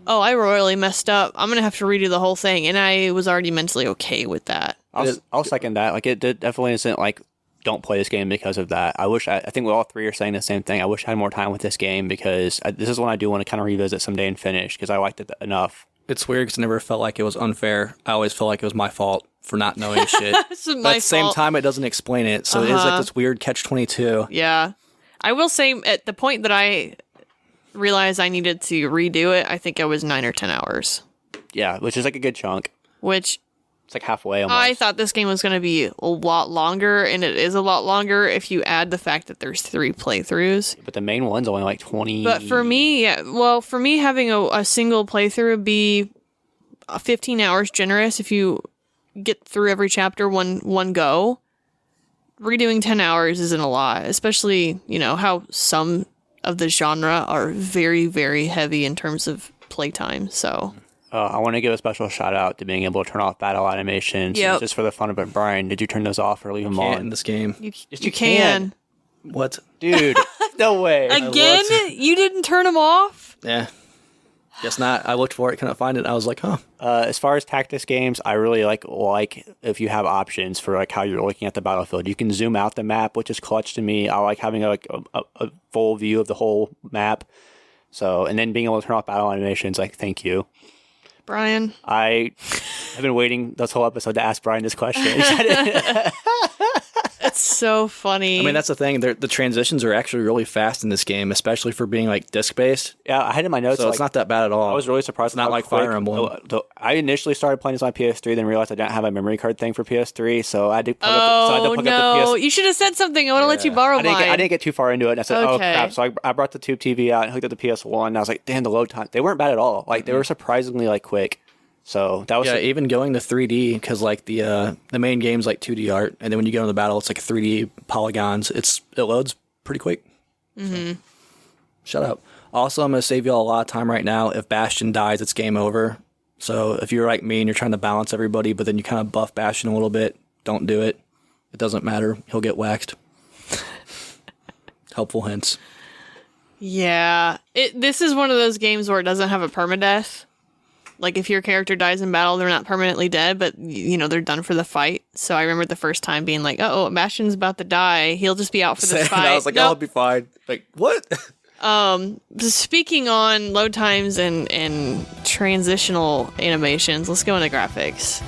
oh, I royally messed up. I'm gonna have to redo the whole thing, and I was already mentally okay with that.
I'll second that. Like it definitely isn't like don't play this game because of that. I think we all three are saying the same thing. I wish I had more time with this game because this is one I do want to kind of revisit someday and finish because I liked it enough.
It's weird because I never felt like it was unfair. I always felt like it was my fault for not knowing shit.
It's
But
my
at the same
fault.
time, it doesn't explain it. So it is like this weird catch-22.
Yeah. I will say at the point that I realized I needed to redo it, I think I was 9 or 10 hours.
Yeah, which is like a good chunk.
Which
It's like halfway almost.
I thought this game was going to be a lot longer, and it is a lot longer if you add the fact that there's 3 playthroughs.
But the main one's only like 20.
But for me, having a single playthrough would be 15 hours generous if you get through every chapter one go. Redoing 10 hours isn't a lot, especially, how some of the genre are very, very heavy in terms of playtime, so...
I want to give a special shout out to being able to turn off battle animations just for the fun of it. Brian, did you turn those off or leave them
Can't
on?
in this game.
You can.
What?
Dude, no way.
Again? You didn't turn them off?
Yeah. Guess not. I looked for it, couldn't find it. I was like, huh.
As far as tactics games, I really like if you have options for like how you're looking at the battlefield. You can zoom out the map, which is clutch to me. I like having a full view of the whole map. So, and then being able to turn off battle animations, like, thank you.
Brian?
I have been waiting this whole episode to ask Brian this question.
It's so funny.
I mean, that's the thing. The transitions are actually really fast in this game, especially for being like disc-based.
Yeah, I had in my notes.
So it's not that bad at all.
I was really surprised.
It's not like Fire Emblem.
I initially started playing this on PS3, then realized I didn't have a memory card thing for PS3, so I had to plug up the PS.
You should have said something. I want to let you borrow mine.
I didn't get too far into it, and I said,
Okay.
"Oh crap!" So I brought the Tube TV out and hooked up the PS1. And I was like, "Damn, the load time! They weren't bad at all. Like they were surprisingly like quick." So that was
even going to 3D because like the main game's like 2D art, and then when you go into the battle, it's like 3D polygons. It loads pretty quick. Mm-hmm. So, shut up. Also, I'm gonna save you all a lot of time right now. If Bastion dies, it's game over. So if you're like me and you're trying to balance everybody, but then you kind of buff Bastion a little bit, don't do it. It doesn't matter. He'll get waxed. Helpful hints.
Yeah. This is one of those games where it doesn't have a permadeath. Like, if your character dies in battle, they're not permanently dead, but, they're done for the fight. So I remember the first time being like, Bastion's about to die. He'll just be out for this fight.
I was like, I'll be fine. Like, what?
Speaking on load times and transitional animations, let's go into graphics.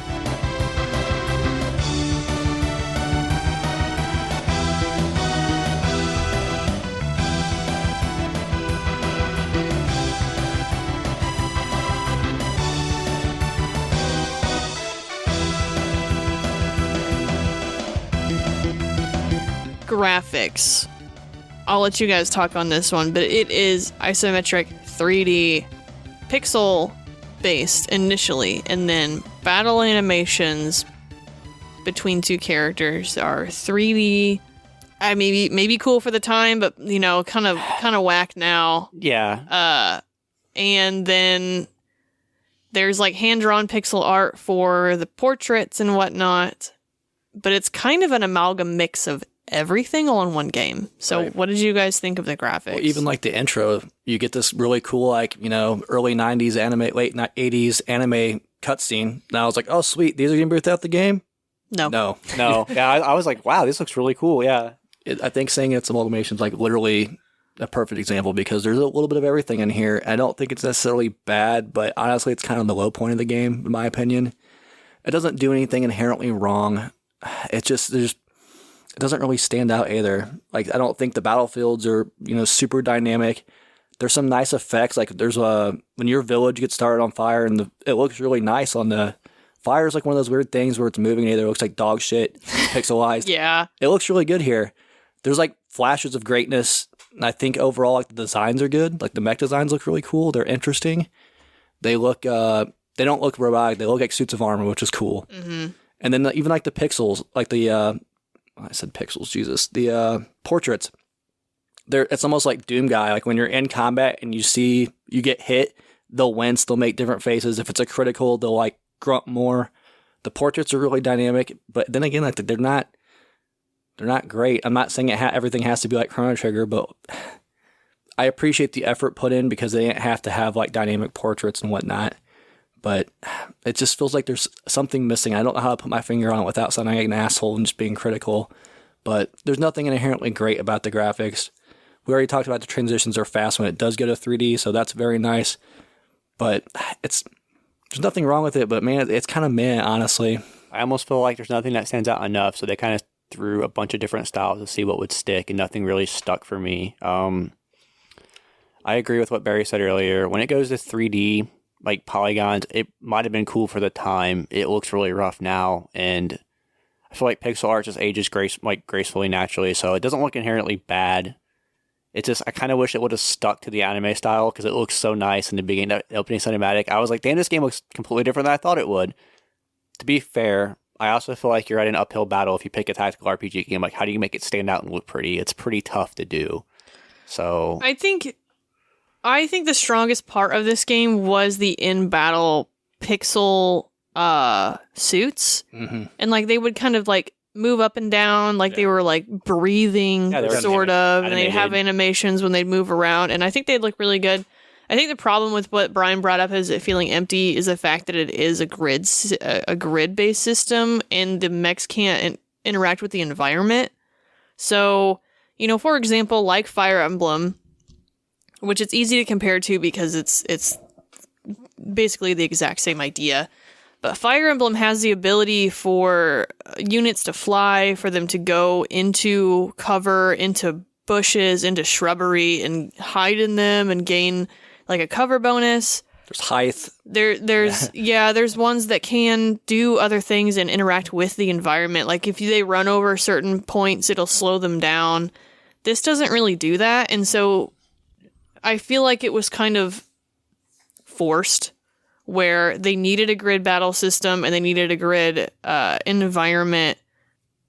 Graphics. I'll let you guys talk on this one, but it is isometric 3D pixel based initially, and then battle animations between two characters are 3D. Maybe cool for the time, but kind of whack now.
yeah.
And then there's like hand-drawn pixel art for the portraits and whatnot, but it's kind of an amalgam mix of everything all in one game. So
Right.
what did you guys think of the graphics?
Well, even like the intro, you get this really cool, like, early 90s anime, late 80s anime cutscene. And I was like, oh, sweet. These are going to be without the game?
No.
No.
Yeah, I was like, wow, this looks really cool. Yeah.
I think saying it's amalgamation is like literally a perfect example because there's a little bit of everything in here. I don't think it's necessarily bad, but honestly, it's kind of the low point of the game, in my opinion. It doesn't do anything inherently wrong. It doesn't really stand out either. Like, I don't think the battlefields are, super dynamic. There's some nice effects. Like, there's when your village gets started on fire and it looks really nice on the fire is like one of those weird things where it's moving and either looks like dog shit, pixelized.
Yeah.
It looks really good here. There's like flashes of greatness. And I think overall, like the designs are good. Like the mech designs look really cool. They're interesting. They look, they don't look robotic. They look like suits of armor, which is cool. Mm-hmm. And then even like the pixels, like I said pixels, Jesus. The portraits, it's almost like Doom Guy. Like when you're in combat and you get hit, they'll wince, they'll make different faces. If it's a critical, they'll like grunt more. The portraits are really dynamic, but then again, like they're not great. I'm not saying everything has to be like Chrono Trigger, but I appreciate the effort put in because they didn't have to have like dynamic portraits and whatnot. But it just feels like there's something missing. I don't know how to put my finger on it without sounding like an asshole and just being critical. But there's nothing inherently great about the graphics. We already talked about the transitions are fast when it does go to 3D, so that's very nice. But there's nothing wrong with it, but man, it's kind of meh, honestly.
I almost feel like there's nothing that stands out enough, so they kind of threw a bunch of different styles to see what would stick, and nothing really stuck for me. I agree with what Barry said earlier. When it goes to 3D, like polygons, it might have been cool for the time. It looks really rough now, and I feel like pixel art just ages gracefully, naturally, so it doesn't look inherently bad. It's just, I kind of wish it would have stuck to the anime style because it looks so nice in the beginning, the opening cinematic. I was like, damn, this game looks completely different than I thought it would. To be fair, I also feel like you're at an uphill battle if you pick a tactical RPG game. Like, how do you make it stand out and look pretty? It's pretty tough to do. So
I think the strongest part of this game was the in-battle pixel suits.
Mm-hmm.
And like they would kind of like move up and down like they were like breathing, sort of, and they'd have animations when they'd move around, and I think they'd look really good. I think the problem with what Brian brought up as it feeling empty is the fact that it is a grid-based system, and the mechs can't interact with the environment. So, you know, for example, like Fire Emblem, which it's easy to compare to because it's basically the exact same idea. But Fire Emblem has the ability for units to fly, for them to go into cover, into bushes, into shrubbery, and hide in them and gain like a cover bonus.
There's height.
There's ones that can do other things and interact with the environment. Like if they run over certain points, it'll slow them down. This doesn't really do that, and so I feel like it was kind of forced, where they needed a grid battle system and they needed a grid environment,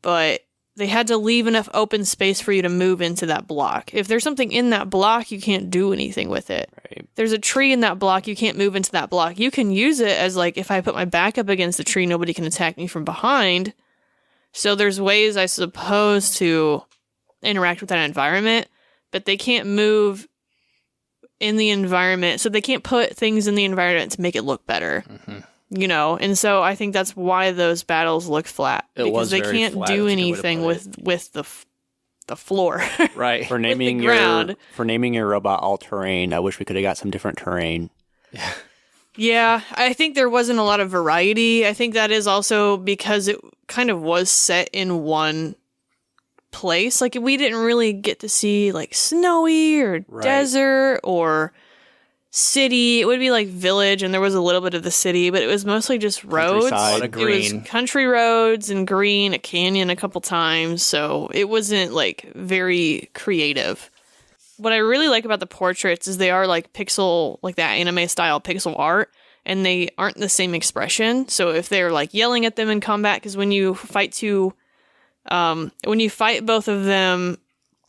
but they had to leave enough open space for you to move into that block. If there's something in that block, you can't do anything with it.
Right.
There's a tree in that block, you can't move into that block. You can use it as like, if I put my back up against the tree, nobody can attack me from behind. So there's ways, I suppose, to interact with that environment, but they can't move in the environment, so they can't put things in the environment to make it look better.
Mm-hmm.
You know, and so I think that's why those battles look flat, because they can't do anything with the floor.
Right.
For naming your robot all terrain, I wish we could have got some different terrain.
Yeah, I think there wasn't a lot of variety. I think that is also because it kind of was set in one place. Like, we didn't really get to see like snowy or desert or city. It would be like village, and there was a little bit of the city, but it was mostly just roads.
It
was country roads and green, a canyon a couple times, so it wasn't like very creative. What I really like about the portraits is they are like pixel, like that anime style pixel art, and they aren't the same expression. So if they're like yelling at them in combat, because when you fight both of them,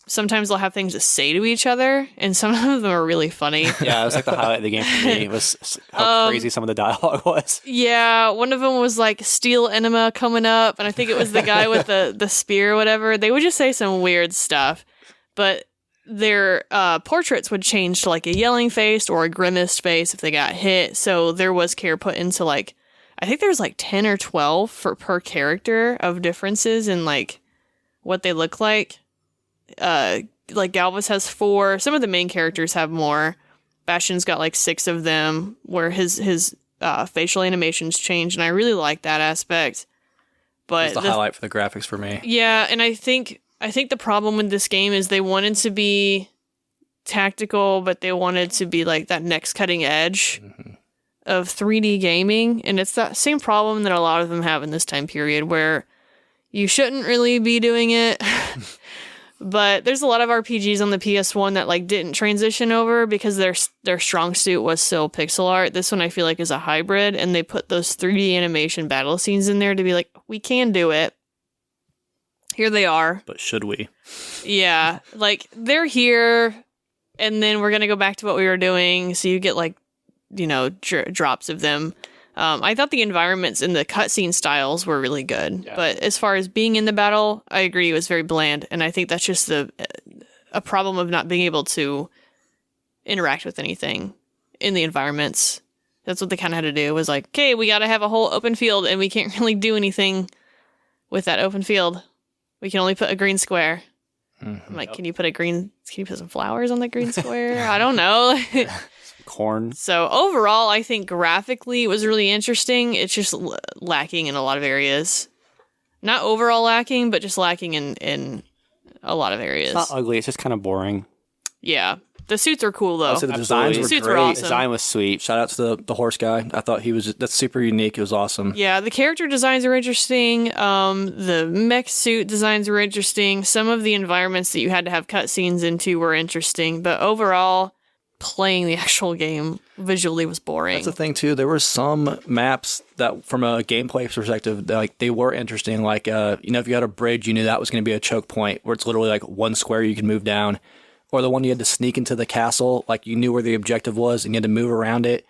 sometimes they'll have things to say to each other, and some of them are really funny.
Yeah, it was like the highlight of the game for me. It was how crazy some of the dialogue was.
Yeah, one of them was like steel enema coming up, and I think it was the guy with the spear or whatever. They would just say some weird stuff, but their portraits would change to like a yelling face or a grimaced face if they got hit. So there was care put into like, I think there's like 10 or 12 per character of differences in like what they look like. Like Galvus has 4. Some of the main characters have more. Bastion's got like 6 of them, where his facial animations change, and I really like that aspect. But
it's the highlight for the graphics for me.
Yeah, and I think the problem with this game is they wanted to be tactical, but they wanted to be like that next cutting edge of 3D gaming, and it's that same problem that a lot of them have in this time period, where you shouldn't really be doing it. But there's a lot of RPGs on the PS1 that like didn't transition over because their strong suit was still pixel art. This one I feel like is a hybrid, and they put those 3D animation battle scenes in there to be like, we can do it. Here they are.
But should we?
Yeah, like they're here, and then we're gonna go back to what we were doing. So you get like, you know, drops of them. I thought the environments and the cutscene styles were really good, but as far as being in the battle, I agree it was very bland, and I think that's just a problem of not being able to interact with anything in the environments. That's what they kind of had to do, was like, okay, we got to have a whole open field, and we can't really do anything with that open field. We can only put a green square. I'm like, can you put some flowers on the green square? I don't know.
Corn.
So overall, I think graphically it was really interesting. It's just lacking in a lot of areas. Not overall lacking, but just lacking in a lot of areas.
It's not ugly. It's just kind of boring.
Yeah. The suits are cool, though.
Also, the designs were
suits
great.
were awesome.
Design was sweet.
Shout out to the horse guy. I thought that's super unique. It was awesome.
Yeah, the character designs are interesting. The mech suit designs were interesting. Some of the environments that you had to have cutscenes into were interesting. But overall, playing the actual game visually was boring.
That's the thing, too. There were some maps that, from a gameplay perspective, like they were interesting. Like, if you had a bridge, you knew that was going to be a choke point where it's literally like one square you can move down. Or the one you had to sneak into the castle, like you knew where the objective was and you had to move around it.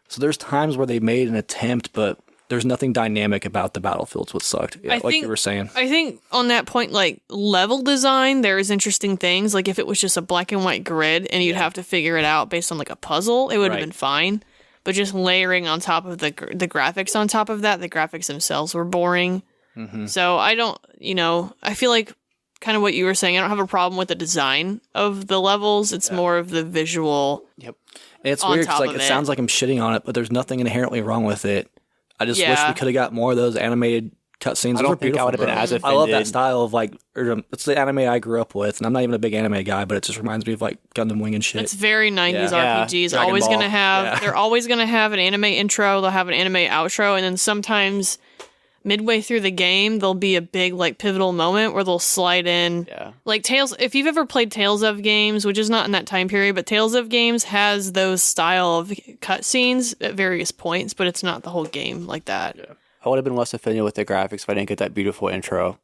So there's times where they made an attempt, but there's nothing dynamic about the battlefields, what sucked. Yeah, like you were saying.
I think on that point, like level design, there is interesting things. Like if it was just a black and white grid and you'd have to figure it out based on like a puzzle, it would have been fine. But just layering on top of the graphics on top of that, the graphics themselves were boring. Mm-hmm. So I don't, I feel like kind of what you were saying, I don't have a problem with the design of the levels. It's more of the visual.
Yep. And it's weird because it sounds like I'm shitting on it, but there's nothing inherently wrong with it. I just wish we could have got more of those animated cutscenes.
I don't think I would have been as offended.
I love that style of it's the anime I grew up with, and I'm not even a big anime guy, but it just reminds me of like Gundam Wing and shit.
It's very 90s RPGs.
Dragon
always
Ball.
Gonna have they're always gonna have an anime intro, they'll have an anime outro, and then sometimes midway through the game, there'll be a big, like, pivotal moment where they'll slide in. Yeah. Like, Tales, if you've ever played Tales of games, which is not in that time period, but Tales of games has those style of cutscenes at various points, but it's not the whole game like that. Yeah.
I would have been less offended with the graphics if I didn't get that beautiful intro.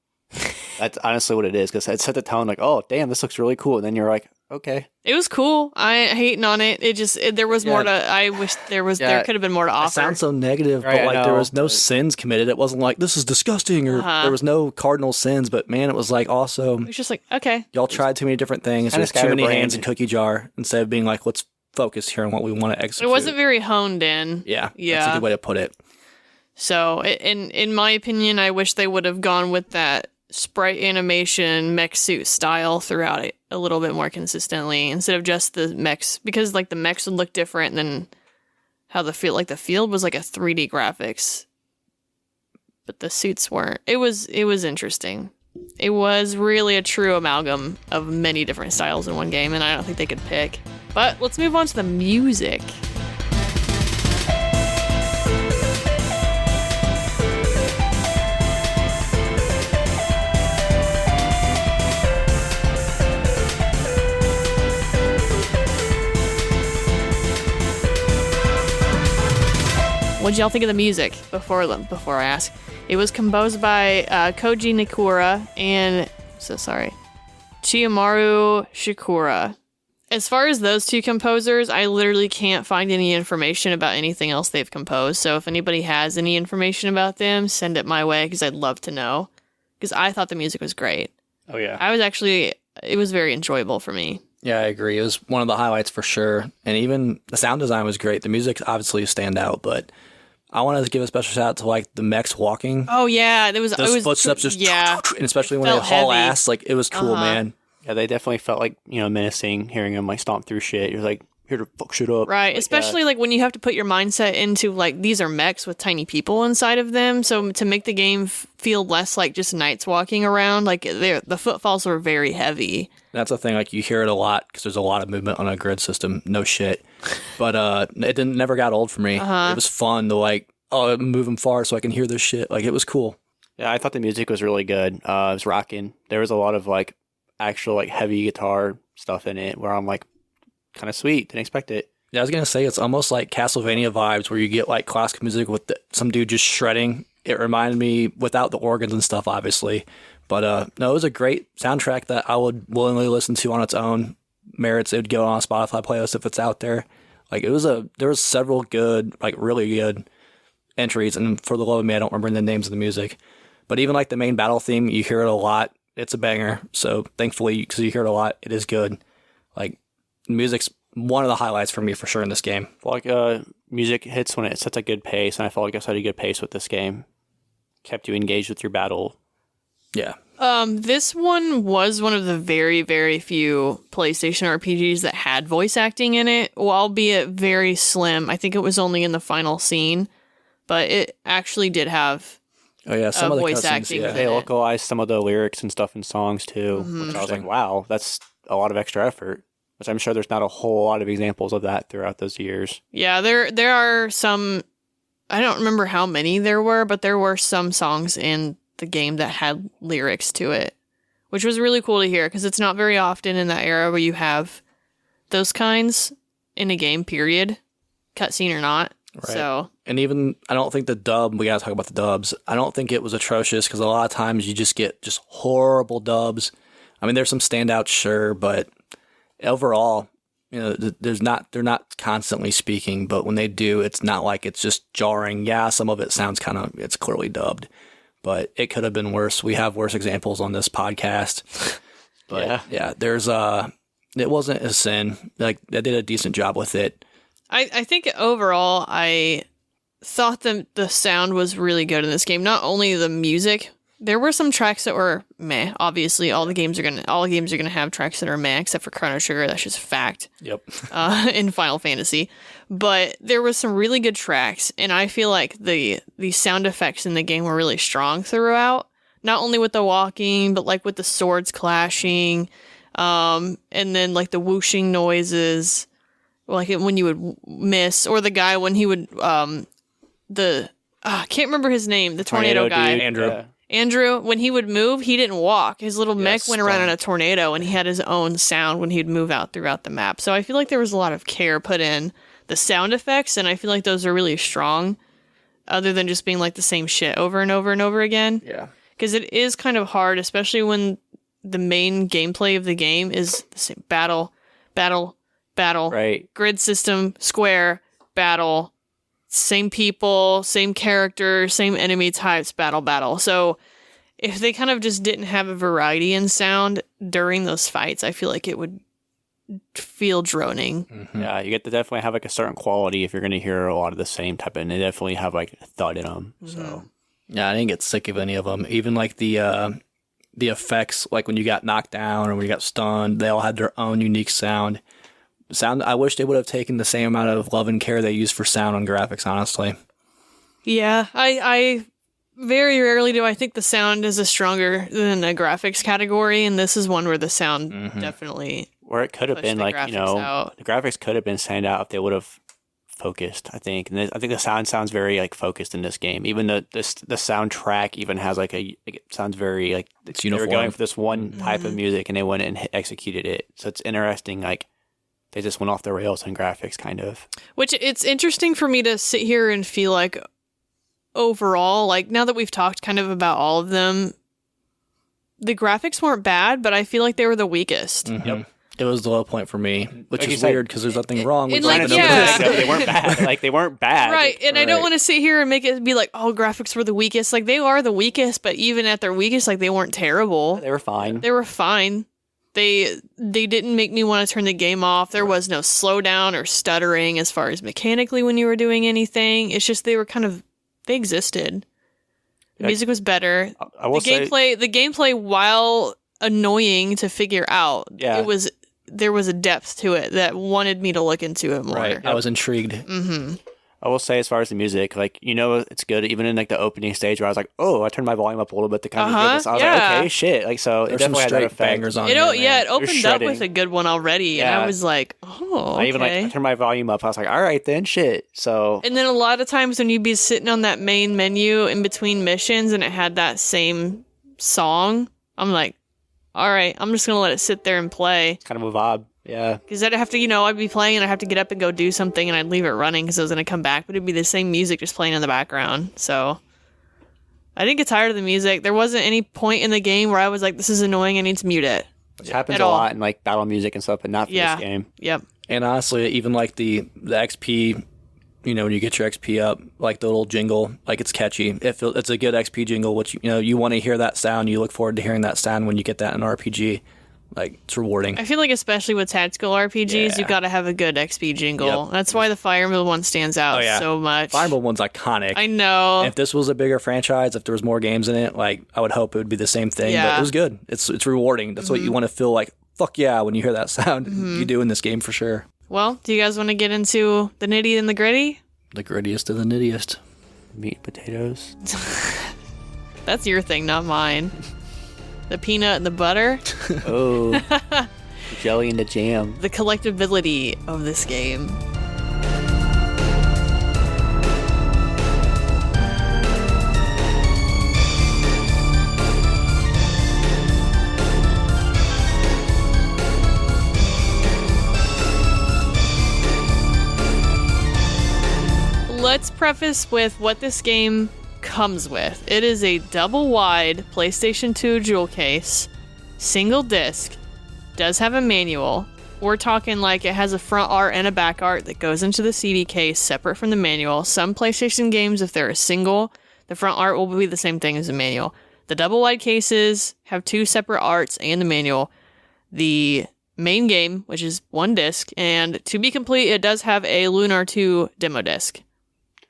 That's honestly what it is, because it set the tone like, oh, damn, this looks really cool. And then you're like, okay.
It was cool. I hating on it. There was more to, I wish there could have been more to offer.
It sounds so negative, but like there was no sins committed. It wasn't like, this is disgusting, or there was no cardinal sins, but man, it was like awesome.
It was just like, okay.
Y'all tried too many different things. There's too many hands in cookie jar instead of being like, let's focus here on what we want to execute.
It wasn't very honed in.
Yeah. That's a good way to put it.
So, in my opinion, I wish they would have gone with that sprite animation mech suit style throughout it a little bit more consistently instead of just the mechs, because like the mechs would look different than how the field was like a 3D graphics, but the suits weren't. It was interesting. It was really a true amalgam of many different styles in one game, and I don't think they could pick. But let's move on to the music. What did y'all think of the music before I ask? It was composed by Kouji Niikura and Chiyomaru Shikura. As far as those two composers, I literally can't find any information about anything else they've composed. So if anybody has any information about them, send it my way because I'd love to know. Because I thought the music was great.
Oh yeah,
it was very enjoyable for me.
Yeah, I agree. It was one of the highlights for sure. And even the sound design was great. The music obviously stand out, but I wanted to give a special shout out to like the mechs walking.
Oh yeah,
those footsteps just and especially when they haul ass, like it was cool, man.
Yeah, they definitely felt like menacing. Hearing them like stomp through shit, you're like here to fuck shit up,
right? Especially like when you have to put your mindset into like these are mechs with tiny people inside of them, so to make the game feel less like just knights walking around, like the footfalls were very heavy.
That's the thing, like you hear it a lot because there's a lot of movement on a grid system. No shit, but it never got old for me. It was fun to like, move them far so I can hear this shit. Like it was cool.
Yeah, I thought the music was really good. It was rocking. There was a lot of like actual like heavy guitar stuff in it where I'm like, kind of sweet. Didn't expect it.
Yeah, I was gonna say it's almost like Castlevania vibes where you get like classical music with some dude just shredding. It reminded me without the organs and stuff, obviously. But no, it was a great soundtrack that I would willingly listen to on its own merits. It would go on a Spotify playlist if it's out there. Like there was several good, like really good entries, and for the love of me, I don't remember the names of the music. But even like the main battle theme, you hear it a lot. It's a banger. So thankfully, because you hear it a lot, it is good. Like music's one of the highlights for me for sure in this game.
Like music hits when it sets a good pace, and I felt like I set a good pace with this game. Kept you engaged with your battle.
Yeah.
This one was one of the very, very few PlayStation RPGs that had voice acting in it, albeit very slim. I think it was only in the final scene, but it actually did have
Some of the
voice
cutscenes,
acting.
yeah.
They localized some of the lyrics and stuff in songs too, which I was like, wow, that's a lot of extra effort. Which I'm sure there's not a whole lot of examples of that throughout those years.
Yeah, there are some. I don't remember how many there were, but there were some songs in the game that had lyrics to it, which was really cool to hear because it's not very often in that era where you have those kinds in a game, period, cutscene or not.
Right.
So,
and even, I don't think the dub, we got to talk about the dubs. I don't think it was atrocious because a lot of times you just get just horrible dubs. I mean, there's some standouts, sure, but overall, you know, they're not constantly speaking, but when they do, it's not like it's just jarring. Yeah, some of it sounds it's clearly dubbed, but it could have been worse. We have worse examples on this podcast, but yeah, it wasn't a sin. Like, they did a decent job with it.
I think overall, I thought the sound was really good in this game. Not only the music. There were some tracks that were meh. Obviously, all games are gonna have tracks that are meh, except for Chrono Trigger. That's just a fact.
Yep.
In Final Fantasy, but there was some really good tracks, and I feel like the sound effects in the game were really strong throughout. Not only with the walking, but like with the swords clashing, and then like the whooshing noises, like when you would miss, or the guy when he would I can't remember his name, the tornado guy,
dude.
Andrew.
Yeah.
Andrew, when he would move, he didn't walk. His little mech went around in a tornado, and he had his own sound when he'd move out throughout the map. So I feel like there was a lot of care put in the sound effects, and I feel like those are really strong, other than just being like the same shit over and over and over again.
Yeah.
Because it is kind of hard, especially when the main gameplay of the game is the same battle,
Right.
grid system, square, battle, same people, same characters, same enemy types, battle. So if they kind of just didn't have a variety in sound during those fights, I feel like it would feel droning.
Mm-hmm.
Yeah, you get to definitely have like a certain quality if you're going to hear a lot of the same type of, and they definitely have like a thud in them. So
Yeah, I didn't get sick of any of them. Even like the effects, like when you got knocked down or when you got stunned, they all had their own unique sound. I wish they would have taken the same amount of love and care they used for sound on graphics, honestly.
Yeah, I very rarely do I think the sound is a stronger than a graphics category, and this is one where the sound definitely
where it could have
pushed
been
the
like,
graphics
you know,
out.
the graphics could have been stand out if they would have focused, I think. And I think the sound sounds very like focused in this game. Even the soundtrack even has like it sounds very like
It's
they were
uniform.
going for this one type of music and they went and executed it. So it's interesting, like they just went off the rails on graphics, kind of.
Which it's interesting for me to sit here and feel like overall, like now that we've talked kind of about all of them, the graphics weren't bad, but I feel like they were the weakest.
Mm-hmm.
Yep.
It was the low point for me, which
Like you
is
said,
weird because there's nothing wrong with
and, like,
it.
yeah.
They weren't bad. Like they weren't bad.
Right, and I don't
Right.
want to sit here and make it be like, oh, graphics were the weakest. Like, they are the weakest, but even at their weakest, like, they weren't terrible.
They were fine.
They were fine. They didn't make me want to turn the game off. There was no slowdown or stuttering as far as mechanically when you were doing anything. It's just they existed. The music was better.
I will say,
The gameplay, while annoying to figure out,
Yeah.
there was a depth to it that wanted me to look into it more.
Right. I was intrigued.
Mm-hmm.
I will say, as far as the music, like, you know, it's good. Even in like the opening stage where I was like, oh, I turned my volume up a little bit to kind of hear this. I was like, okay, shit. Like, so it
There's some
definitely had that
straight
effect.
bangers on
It
here.
it opened up
shredding.
with a good one already, and
Yeah.
I was like, oh,
I even
okay.
I turned my volume up. I was like, all right, then, shit. So
And then a lot of times when you'd be sitting on that main menu in between missions and it had that same song, I'm like, all right, I'm just gonna let it sit there and play.
it's kind of a vibe. Yeah.
Because I'd have to, I'd be playing and I'd have to get up and go do something and I'd leave it running because I was going to come back, but it'd be the same music just playing in the background. So I didn't get tired of the music. There wasn't any point in the game where I was like, this is annoying, I need to mute it.
Which happens
At
a
all.
lot in like battle music and stuff, but not for
Yeah.
this game.
Yep.
And honestly, even like the XP, when you get your XP up, like the little jingle, like it's catchy. It's a good XP jingle, which you want to hear that sound. You look forward to hearing that sound when you get that in an RPG. Like, it's rewarding.
I feel like especially with tactical RPGs,
Yeah.
you got to have a good XP jingle.
Yep.
That's why the Fire Emblem one stands out so much.
Fire Emblem one's iconic.
I know.
And if this was a bigger franchise, if there was more games in it, like, I would hope it would be the same thing.
Yeah.
But it was good. It's rewarding. That's what you want to feel like. Fuck yeah, when you hear that sound, you do in this game for sure.
Well, do you guys want to get into the nitty and the gritty?
The grittiest of the nittiest.
Meat and potatoes.
That's your thing, not mine. The peanut and the butter.
Oh, the jelly and the jam.
The collectibility of this game. Let's preface with what this game comes with. It is a double-wide PlayStation 2 jewel case, single disc, does have a manual. We're talking like it has a front art and a back art that goes into the CD case separate from the manual. Some PlayStation games, if they're a single, the front art will be the same thing as the manual. The double-wide cases have 2 separate arts and the manual. The main game, which is 1 disc, and to be complete, it does have a Lunar 2 demo disc.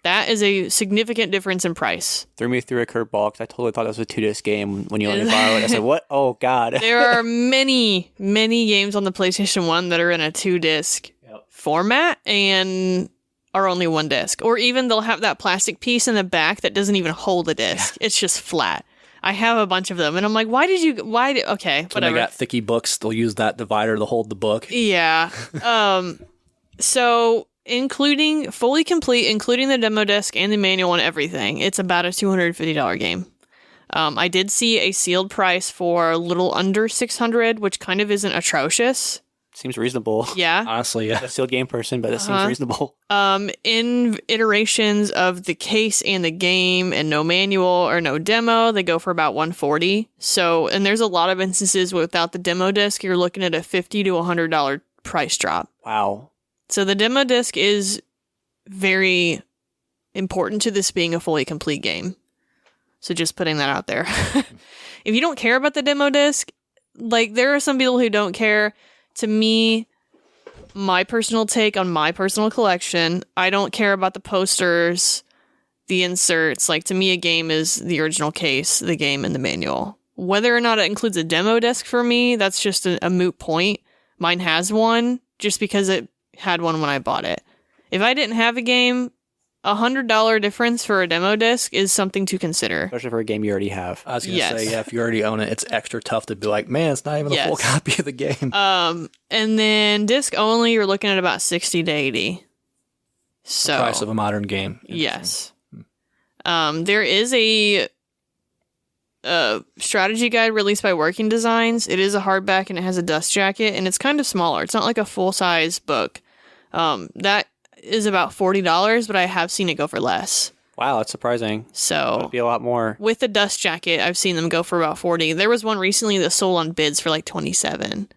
That is a significant difference in price.
Threw me through a curveball because I totally thought that was a 2-disc game when you let me borrow it. I said, what? Oh, God.
There are many, many games on the PlayStation 1 that are in a 2-disc format and are only 1 disc. Or even they'll have that plastic piece in the back that doesn't even hold a disc. It's just flat. I have a bunch of them, and I'm like, okay,
So
whatever.
when they got thicky books, they'll use that divider to hold the book.
Yeah. So fully complete, including the demo disc and the manual and everything, it's about a $250 game. I did see a sealed price for a little under $600, which kind of isn't atrocious.
Seems reasonable.
Yeah.
Honestly, yeah.
I'm a sealed game person, but it seems reasonable.
In iterations of the case and the game and no manual or no demo, they go for about $140. So, and there's a lot of instances without the demo disc, you're looking at a $50 to $100 price drop.
Wow.
So the demo disc is very important to this being a fully complete game. So just putting that out there. If you don't care about the demo disc, like there are some people who don't care. To me, my personal take on my personal collection, I don't care about the posters, the inserts. Like to me, a game is the original case, the game, and the manual. Whether or not it includes a demo disc for me, that's just a moot point. Mine has one just because it had one when I bought it. If I didn't have a game, $100 difference for a demo disc is something to consider.
Especially for a game you already have.
I was going to say, yeah, if you already own it, it's extra tough to be like, man, it's not even a full copy of the game.
And then disc only, you're looking at about 60 to 80. So
The price of a modern game.
Yes. There is a strategy guide released by Working Designs. It is a hardback and it has a dust jacket, and it's kind of smaller. It's not like a full-size book. That is about $40, but I have seen it go for less.
Wow, that's surprising.
So
It'd be a lot more.
with the dust jacket, I've seen them go for about 40. There was one recently that sold on bids for like 27.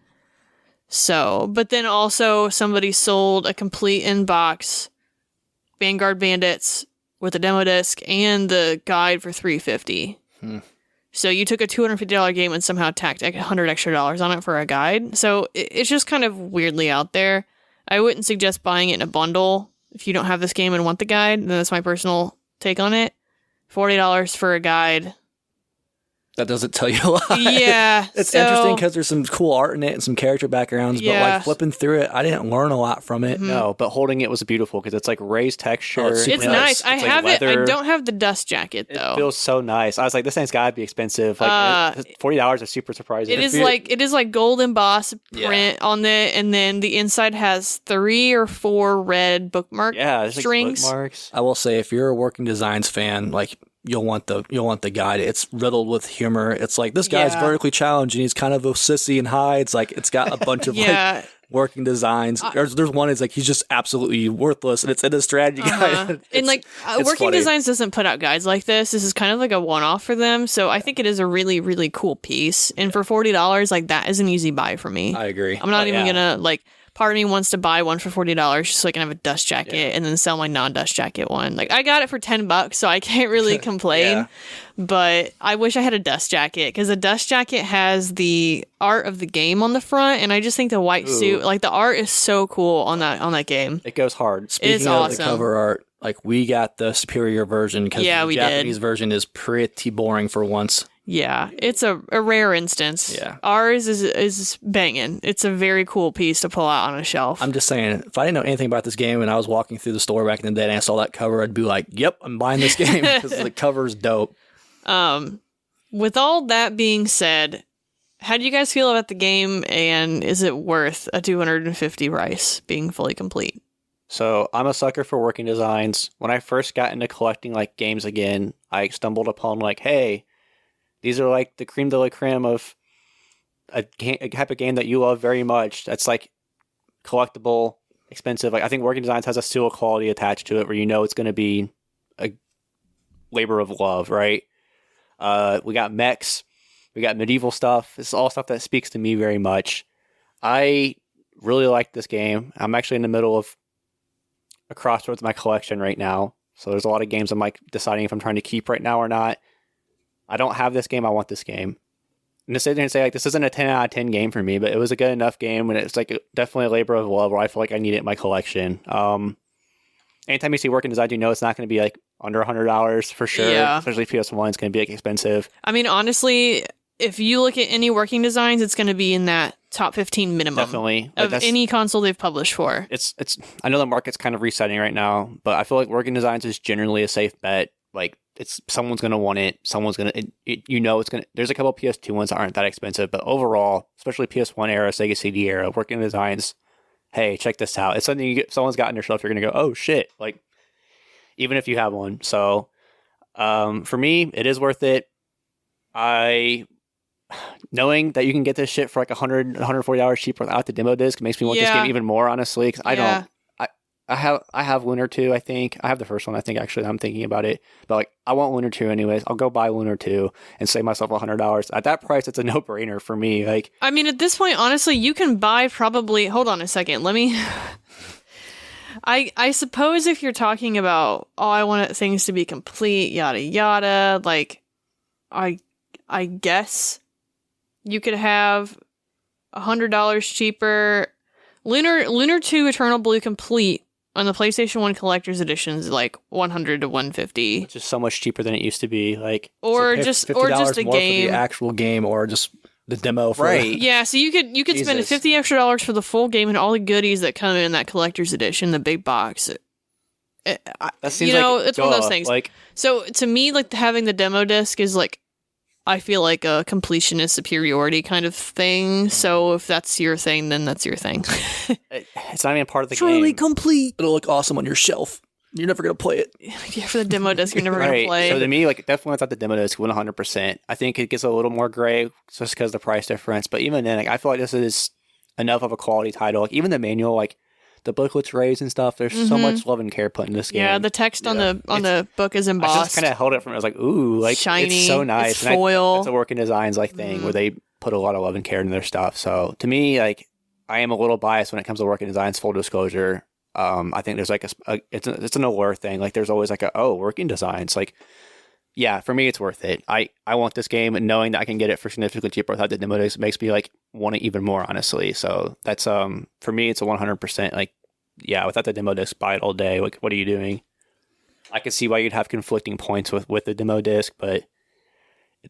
So, but then also somebody sold a complete in-box Vanguard Bandits with a demo disc and the guide for $350. So you took a $250 game and somehow tacked $100 extra on it for a guide. So it's just kind of weirdly out there. I wouldn't suggest buying it in a bundle if you don't have this game and want the guide. Then that's my personal take on it. $40 for a guide.
That doesn't tell you a lot.
Yeah.
It's interesting because there's some cool art in it and some character backgrounds, but like flipping through it, I didn't learn a lot from it.
No, but holding it was beautiful because it's like raised texture.
Oh, it's super
It's nice. I
It's
have
like
it. I
leather.
don't have the dust jacket though.
It feels so nice. I was like, this thing's gotta be expensive. Like $40 is super surprising.
It is like gold embossed print on it, and then the inside has 3 or 4 red bookmark strings.
Like bookmarks.
I will say, if you're a Working Designs fan, like you'll want the guide. It's riddled with humor. It's like this guy's vertically challenged and he's kind of a sissy and hides. Like it's got a bunch of like Working Designs. There's one is like he's just absolutely worthless, and it's in a strategy guide.
And like Working Designs doesn't put out guides like this. This is kind of like a one-off for them. So I think it is a really, really cool piece. And for $40, like that is an easy buy for me.
I agree.
I'm not even gonna like part of me wants to buy one for $40 just so I can have a dust jacket and then sell my non-dust jacket one. Like, I got it for $10, so I can't really complain. But I wish I had a dust jacket, because a dust jacket has the art of the game on the front, and I just think the white suit, like, the art is so cool on that game.
It goes hard.
Speaking of the cover art, like, we got the superior version because the Japanese version is pretty boring for once.
Yeah, it's a rare instance.
Yeah.
Ours is banging. It's a very cool piece to pull out on a shelf.
I'm just saying, if I didn't know anything about this game and I was walking through the store back in the day and I saw that cover, I'd be like, yep, I'm buying this game because the cover's dope.
With all that being said, how do you guys feel about the game, and is it worth a 250 price being fully complete?
So I'm a sucker for working designs. When I first got into collecting like games again, I stumbled upon like, hey, these are like the creme de la creme of a type of game that you love very much. That's like collectible, expensive. Like, I think working designs has a seal of quality attached to it, where you know it's going to be a labor of love, right? We got mechs, we got medieval stuff. This is all stuff that speaks to me very much. I really like this game. I'm actually in the middle of a crossroads in my collection right now. So there's a lot of games I'm like deciding if I'm trying to keep right now or not. I don't have this game. I want this game. And to sit there and say like, this isn't a 10 out of 10 game for me, but it was a good enough game, and it's like definitely a labor of love where I feel like I need it in my collection. Anytime you see working design, you know it's not going to be like under $100 for sure.
Yeah.
Especially PS1, it's going to be like expensive.
I mean, honestly, if you look at any working designs, it's going to be in that top 15 minimum.
Definitely.
Of any console they've published for.
It's. I know the market's kind of resetting right now, but I feel like working designs is generally a safe bet. Like, it's someone's going to want it. Someone's going to, it's going to, there's a couple of PS2 ones that aren't that expensive, but overall, especially PS1 era, Sega CD era, working designs, hey, check this out. It's something someone's got on their shelf. You're going to go, oh shit. Like, even if you have one. So, for me, it is worth it. Knowing that you can get this shit for like $140 cheaper without the demo disc makes me want this game even more, honestly. Cause I have Lunar 2, I think. I have the first one, I think, actually. I'm thinking about it. But, like, I want Lunar 2 anyways. I'll go buy Lunar 2 and save myself $100. At that price, it's a no-brainer for me. Like,
I mean, at this point, honestly, you can buy probably... Hold on a second. Let me... I suppose if you're talking about, oh, I want things to be complete, yada, yada, like, I guess you could have $100 cheaper. Lunar 2 Eternal Blue Complete on the PlayStation 1 Collector's Edition is like $100 to $150,
which is so much cheaper than it used to be. Like,
or
so
just
$50
a
more
game,
for the actual game, or just the demo. For
right?
Yeah, so you could spend $50 extra for the full game and all the goodies that come in that Collector's Edition, the big box.
That seems
it's one of those things.
Like,
so to me, like, having the demo disc is like, I feel like a completionist superiority kind of thing. So if that's your thing, then that's your thing.
it's not even part of the
Truly
game.
complete.
It'll look awesome on your shelf. You're never going to play it.
Yeah, for the demo disc, you're never going to play.
So to me, like, definitely without the demo disc, 100%. I think it gets a little more gray just because of the price difference. But even then, like, I feel like this is enough of a quality title. Like, even the manual, like, the booklet's raised and stuff. There's so much love and care put in this game.
Yeah, the text on the book is embossed.
I just kind of held it from. I was like, ooh, like,
shiny.
It's so nice.
It's foil.
It's a working designs like thing where they put a lot of love and care into their stuff. So to me, like, I am a little biased when it comes to working designs. Full disclosure, I think there's like it's an allure thing. Like, there's always like working designs. Like, yeah, for me, it's worth it. I want this game, and knowing that I can get it for significantly cheaper without the demo disc makes me like want it even more, honestly. So that's for me, it's a 100%. Like, yeah, without the demo disc, buy it all day. Like, what are you doing? I could see why you'd have conflicting points with the demo disc, but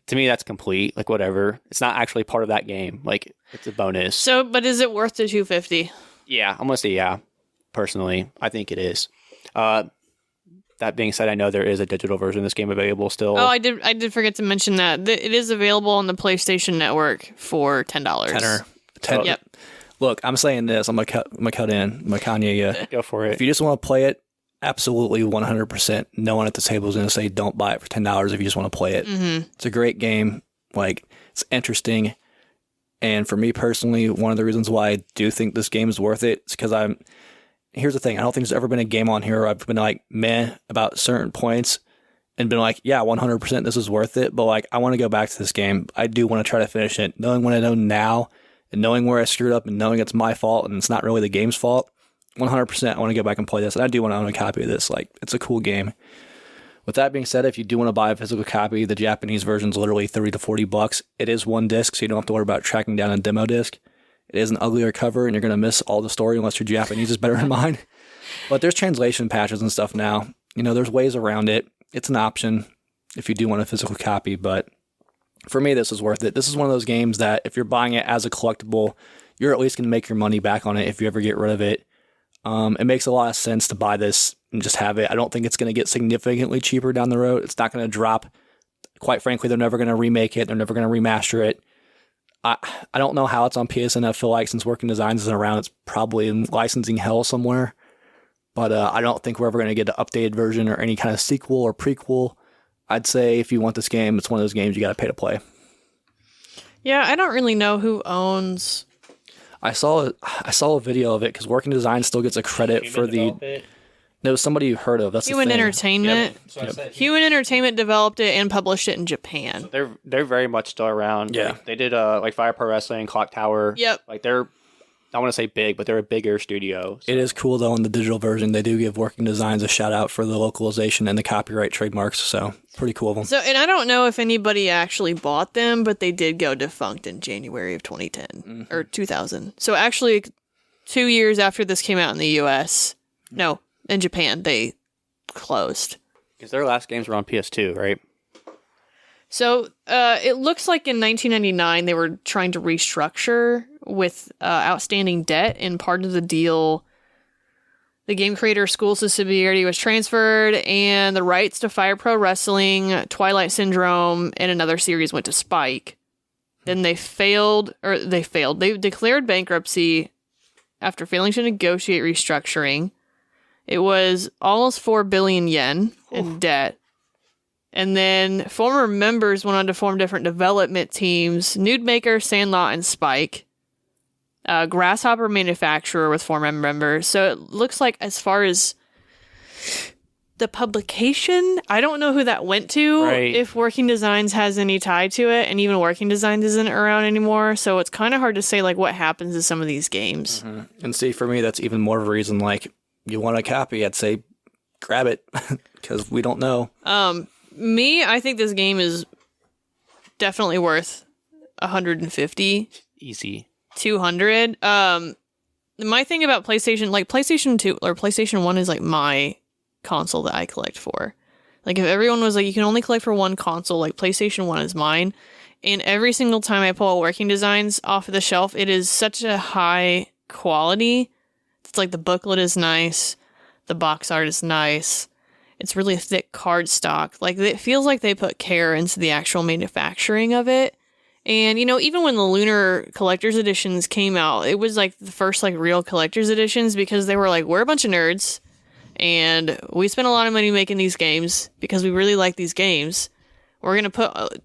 to me, that's complete. Like, whatever. It's not actually part of that game. Like, it's a bonus.
So, but is it worth the $250?
Yeah, I'm gonna say yeah. Personally, I think it is. That being said, I know there is a digital version of this game available still.
Oh, I did forget to mention that it is available on the PlayStation Network for $10.
$10.
Yep.
Look, I'm saying this. I'm gonna cut in. I'm gonna Kanye you.
Go for it.
If you just want to play it, absolutely 100%. No one at the table is gonna say don't buy it for $10 if you just want to play it.
Mm-hmm.
It's a great game. Like, it's interesting. And for me personally, one of the reasons why I do think this game is worth it is because here's the thing. I don't think there's ever been a game on here where I've been like meh about certain points and been like, yeah, 100% this is worth it. But like, I want to go back to this game. I do want to try to finish it. Knowing what I know now and knowing where I screwed up and knowing it's my fault and it's not really the game's fault, 100% I want to go back and play this. And I do want to own a copy of this. Like, it's a cool game. With that being said, if you do want to buy a physical copy, the Japanese version is literally $30 to $40. It is one disc, so you don't have to worry about tracking down a demo disc. It is an uglier cover, and you're going to miss all the story unless your Japanese is better than mine. But there's translation patches and stuff now. You know, there's ways around it. It's an option if you do want a physical copy, but for me, this is worth it. This is one of those games that if you're buying it as a collectible, you're at least going to make your money back on it if you ever get rid of it. It makes a lot of sense to buy this and just have it. I don't think it's going to get significantly cheaper down the road. It's not going to drop. Quite frankly, they're never going to remake it. They're never going to remaster it. I don't know how it's on PSN. I feel like since Working Designs isn't around, it's probably in licensing hell somewhere. But I don't think we're ever going to get an updated version or any kind of sequel or prequel. I'd say if you want this game, it's one of those games you got to pay to play.
Yeah, I don't really know who owns.
I saw a video of it because Working Design still gets a credit for the. No, somebody you heard of. That's
Human
the thing.
Entertainment.
Yep.
Human Entertainment developed it and published it in Japan.
They're very much still around.
Yeah.
Like, they did like Fire Pro Wrestling, Clock Tower.
Yep.
Like they're, I want to say big, but they're a bigger studio. So.
It is cool though in the digital version. They do give Working Designs a shout out for the localization and the copyright trademarks. So pretty cool of them.
So, and I don't know if anybody actually bought them, but they did go defunct in January of 2010 or 2000. So actually, 2 years after this came out in the U.S., no, in Japan, they closed.
Because their last games were on PS2, right?
So it looks like in 1999 they were trying to restructure with outstanding debt, and part of the deal, the game creator school subsidiary was transferred, and the rights to Fire Pro Wrestling, Twilight Syndrome, and another series went to Spike. Then they failed. They declared bankruptcy after failing to negotiate restructuring. It was almost 4 billion yen in debt. And then former members went on to form different development teams: Nude Maker, Sandlot, and Spike. Grasshopper Manufacturer with former members. So it looks like as far as the publication, I don't know who that went to,
right.
If Working Designs has any tie to it, and even Working Designs isn't around anymore. So it's kind of hard to say like what happens to some of these games.
Mm-hmm. And see, for me, that's even more of a reason, like, you want a copy, I'd say grab it because we don't know.
Me, I think this game is definitely worth 150.
Easy.
200. My thing about PlayStation, like PlayStation 2 or PlayStation 1 is like my console that I collect for. Like if everyone was like, you can only collect for one console, like PlayStation 1 is mine. And every single time I pull Working Designs off of the shelf, it is such a high quality. It's like the booklet is nice. The box art is nice. It's really thick cardstock. Like it feels like they put care into the actual manufacturing of it. And, you know, even when the Lunar Collector's Editions came out, it was like the first like real Collector's Editions because they were like, we're a bunch of nerds and we spent a lot of money making these games because we really like these games. We're going to put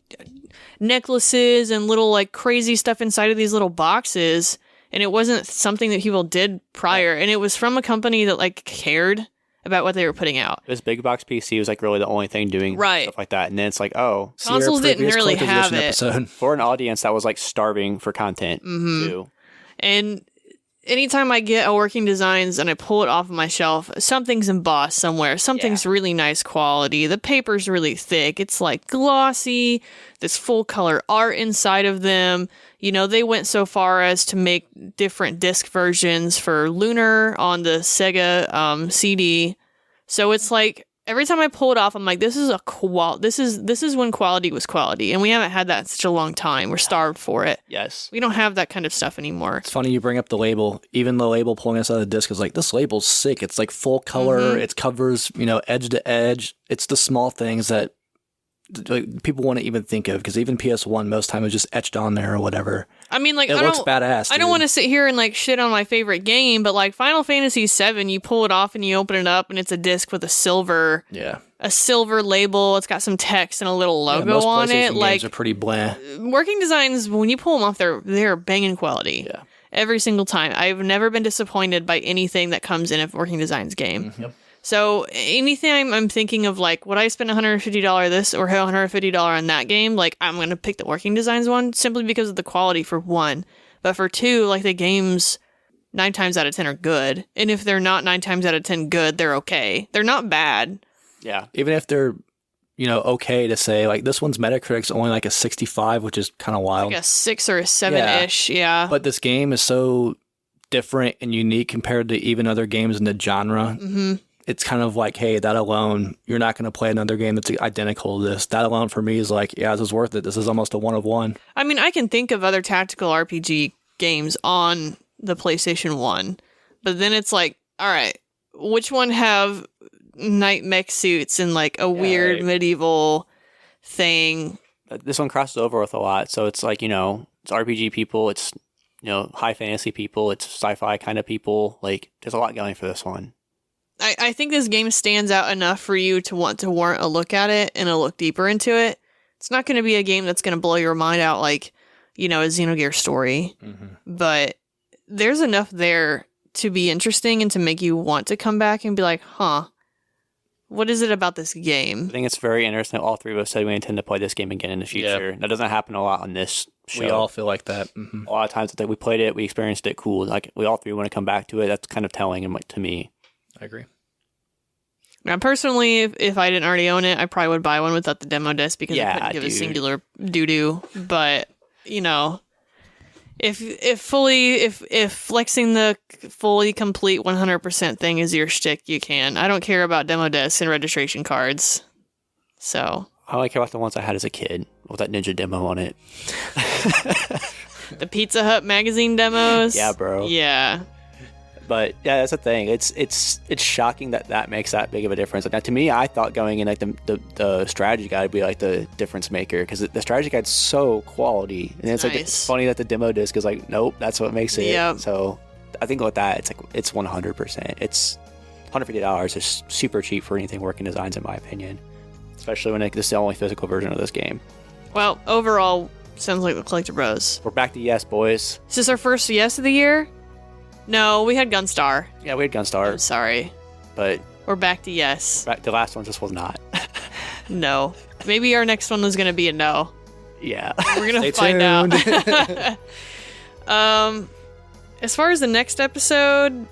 necklaces and little like crazy stuff inside of these little boxes. And it wasn't something that people did prior. And it was from a company that like cared about what they were putting out.
This big box PC was like really the only thing doing stuff like that. And then it's like, oh,
consoles didn't really have it.
For an audience that was like starving for content too.
And anytime I get a Working Designs and I pull it off of my shelf, something's embossed somewhere. Something's really nice quality. The paper's really thick. It's like glossy. This full color art inside of them. You know, they went so far as to make different disc versions for Lunar on the Sega CD. So it's like every time I pull it off, I'm like, this is this is when quality was quality, and we haven't had that in such a long time. We're starved for it.
Yes,
we don't have that kind of stuff anymore.
It's funny you bring up the label. Even the label pulling us out of the disc is like, this label's sick. It's like full color. It covers, you know, edge to edge. It's the small things that like, people want to even think of, because even PS1 most time is just etched on there or whatever.
I mean, like,
it looks badass.
I don't want to sit here and like shit on my favorite game, but like Final Fantasy VII, you pull it off and you open it up and it's a disc with a silver label. It's got some text and a little logo
most
on
PlayStation
it. Like,
games are pretty blah.
Working Designs, when you pull them off, they're banging quality.
Yeah.
Every single time. I've never been disappointed by anything that comes in a Working Designs game.
Yep.
So anything I'm thinking of, like, would I spend $150 this or $150 on that game? Like, I'm going to pick the Working Designs one simply because of the quality for one. But for 2, like, the games 9 times out of 10 are good. And if they're not 9 times out of 10 good, they're okay. They're not bad.
Yeah.
Even if they're, okay to say, like, this one's Metacritic's only like a 65, which is kind of wild.
Like a 6 or a 7-ish, yeah.
But this game is so different and unique compared to even other games in the genre.
Mm-hmm.
It's kind of like, hey, that alone, you're not going to play another game that's identical to this. That alone for me is like, yeah, this is worth it. This is almost a one of one.
I mean, I can think of other tactical RPG games on the PlayStation 1, but then it's like, all right, which one have knight mech suits and like a weird medieval thing?
This one crosses over with a lot. So it's like, it's RPG people, it's, high fantasy people, it's sci-fi kind of people. Like, there's a lot going for this one.
I think this game stands out enough for you to want to warrant a look at it and a look deeper into it. It's not going to be a game that's going to blow your mind out like, a Xenogears story. Mm-hmm. But there's enough there to be interesting and to make you want to come back and be like, what is it about this game?
I think it's very interesting. All 3 of us said we intend to play this game again in the future. Yep. That doesn't happen a lot on this show.
We all feel like that. Mm-hmm.
A lot of times that we played it, we experienced it cool. Like, we all 3 want to come back to it. That's kind of telling to me.
I agree.
Now, personally, if I didn't already own it, I probably would buy one without the demo disc because I couldn't give a singular doo-doo. But, if flexing the fully complete 100% thing is your shtick, you can. I don't care about demo discs and registration cards. So
I only care about the ones I had as a kid with that Ninja demo on it.
The Pizza Hut magazine demos?
Yeah, bro.
Yeah.
But yeah, that's the thing. It's shocking that makes that big of a difference. Now, to me, I thought going in like the strategy guide would be like the difference maker because the strategy guide's so quality, and it's like it's funny that the demo disc is like, nope, that's what makes it.
Yep.
So I think with that, it's 100%. It's $150 is super cheap for anything working designs, in my opinion, especially when this is the only physical version of this game.
Well, overall, sounds like the Collecti-Bros.
We're back to yes, boys.
Is this our first yes of the year? No, we had Gunstar.
Yeah, we had Gunstar.
I'm sorry.
But
we're back to yes.
The last one just was not.
No. Maybe our next one was going to be a no.
Yeah.
We're going to find out. As far as the next episode,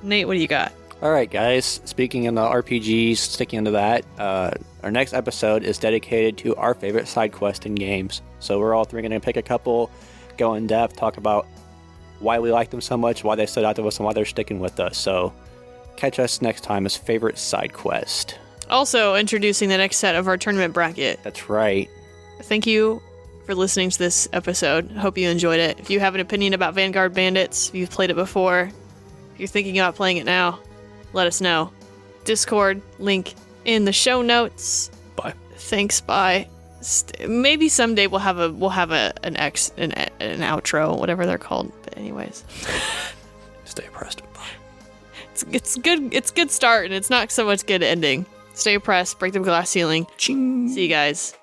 Nate, what do you got?
All right, guys. Speaking of the RPGs, sticking into that, our next episode is dedicated to our favorite side quests in games. So we're all 3 going to pick a couple, go in depth, talk about why we like them so much, why they stood out to us, and why they're sticking with us. So catch us next time as favorite side quest.
Also introducing the next set of our tournament bracket.
That's right.
Thank you for listening to this episode. Hope you enjoyed it. If you have an opinion about Vanguard Bandits, if you've played it before, if you're thinking about playing it now, let us know. Discord link in the show notes.
Bye.
Thanks. Bye. Maybe someday we'll have an outro, whatever they're called. But anyways,
stay oppressed. Bye.
It's good. It's good start, and it's not so much good ending. Stay oppressed. Break the glass ceiling.
Ching.
See you guys.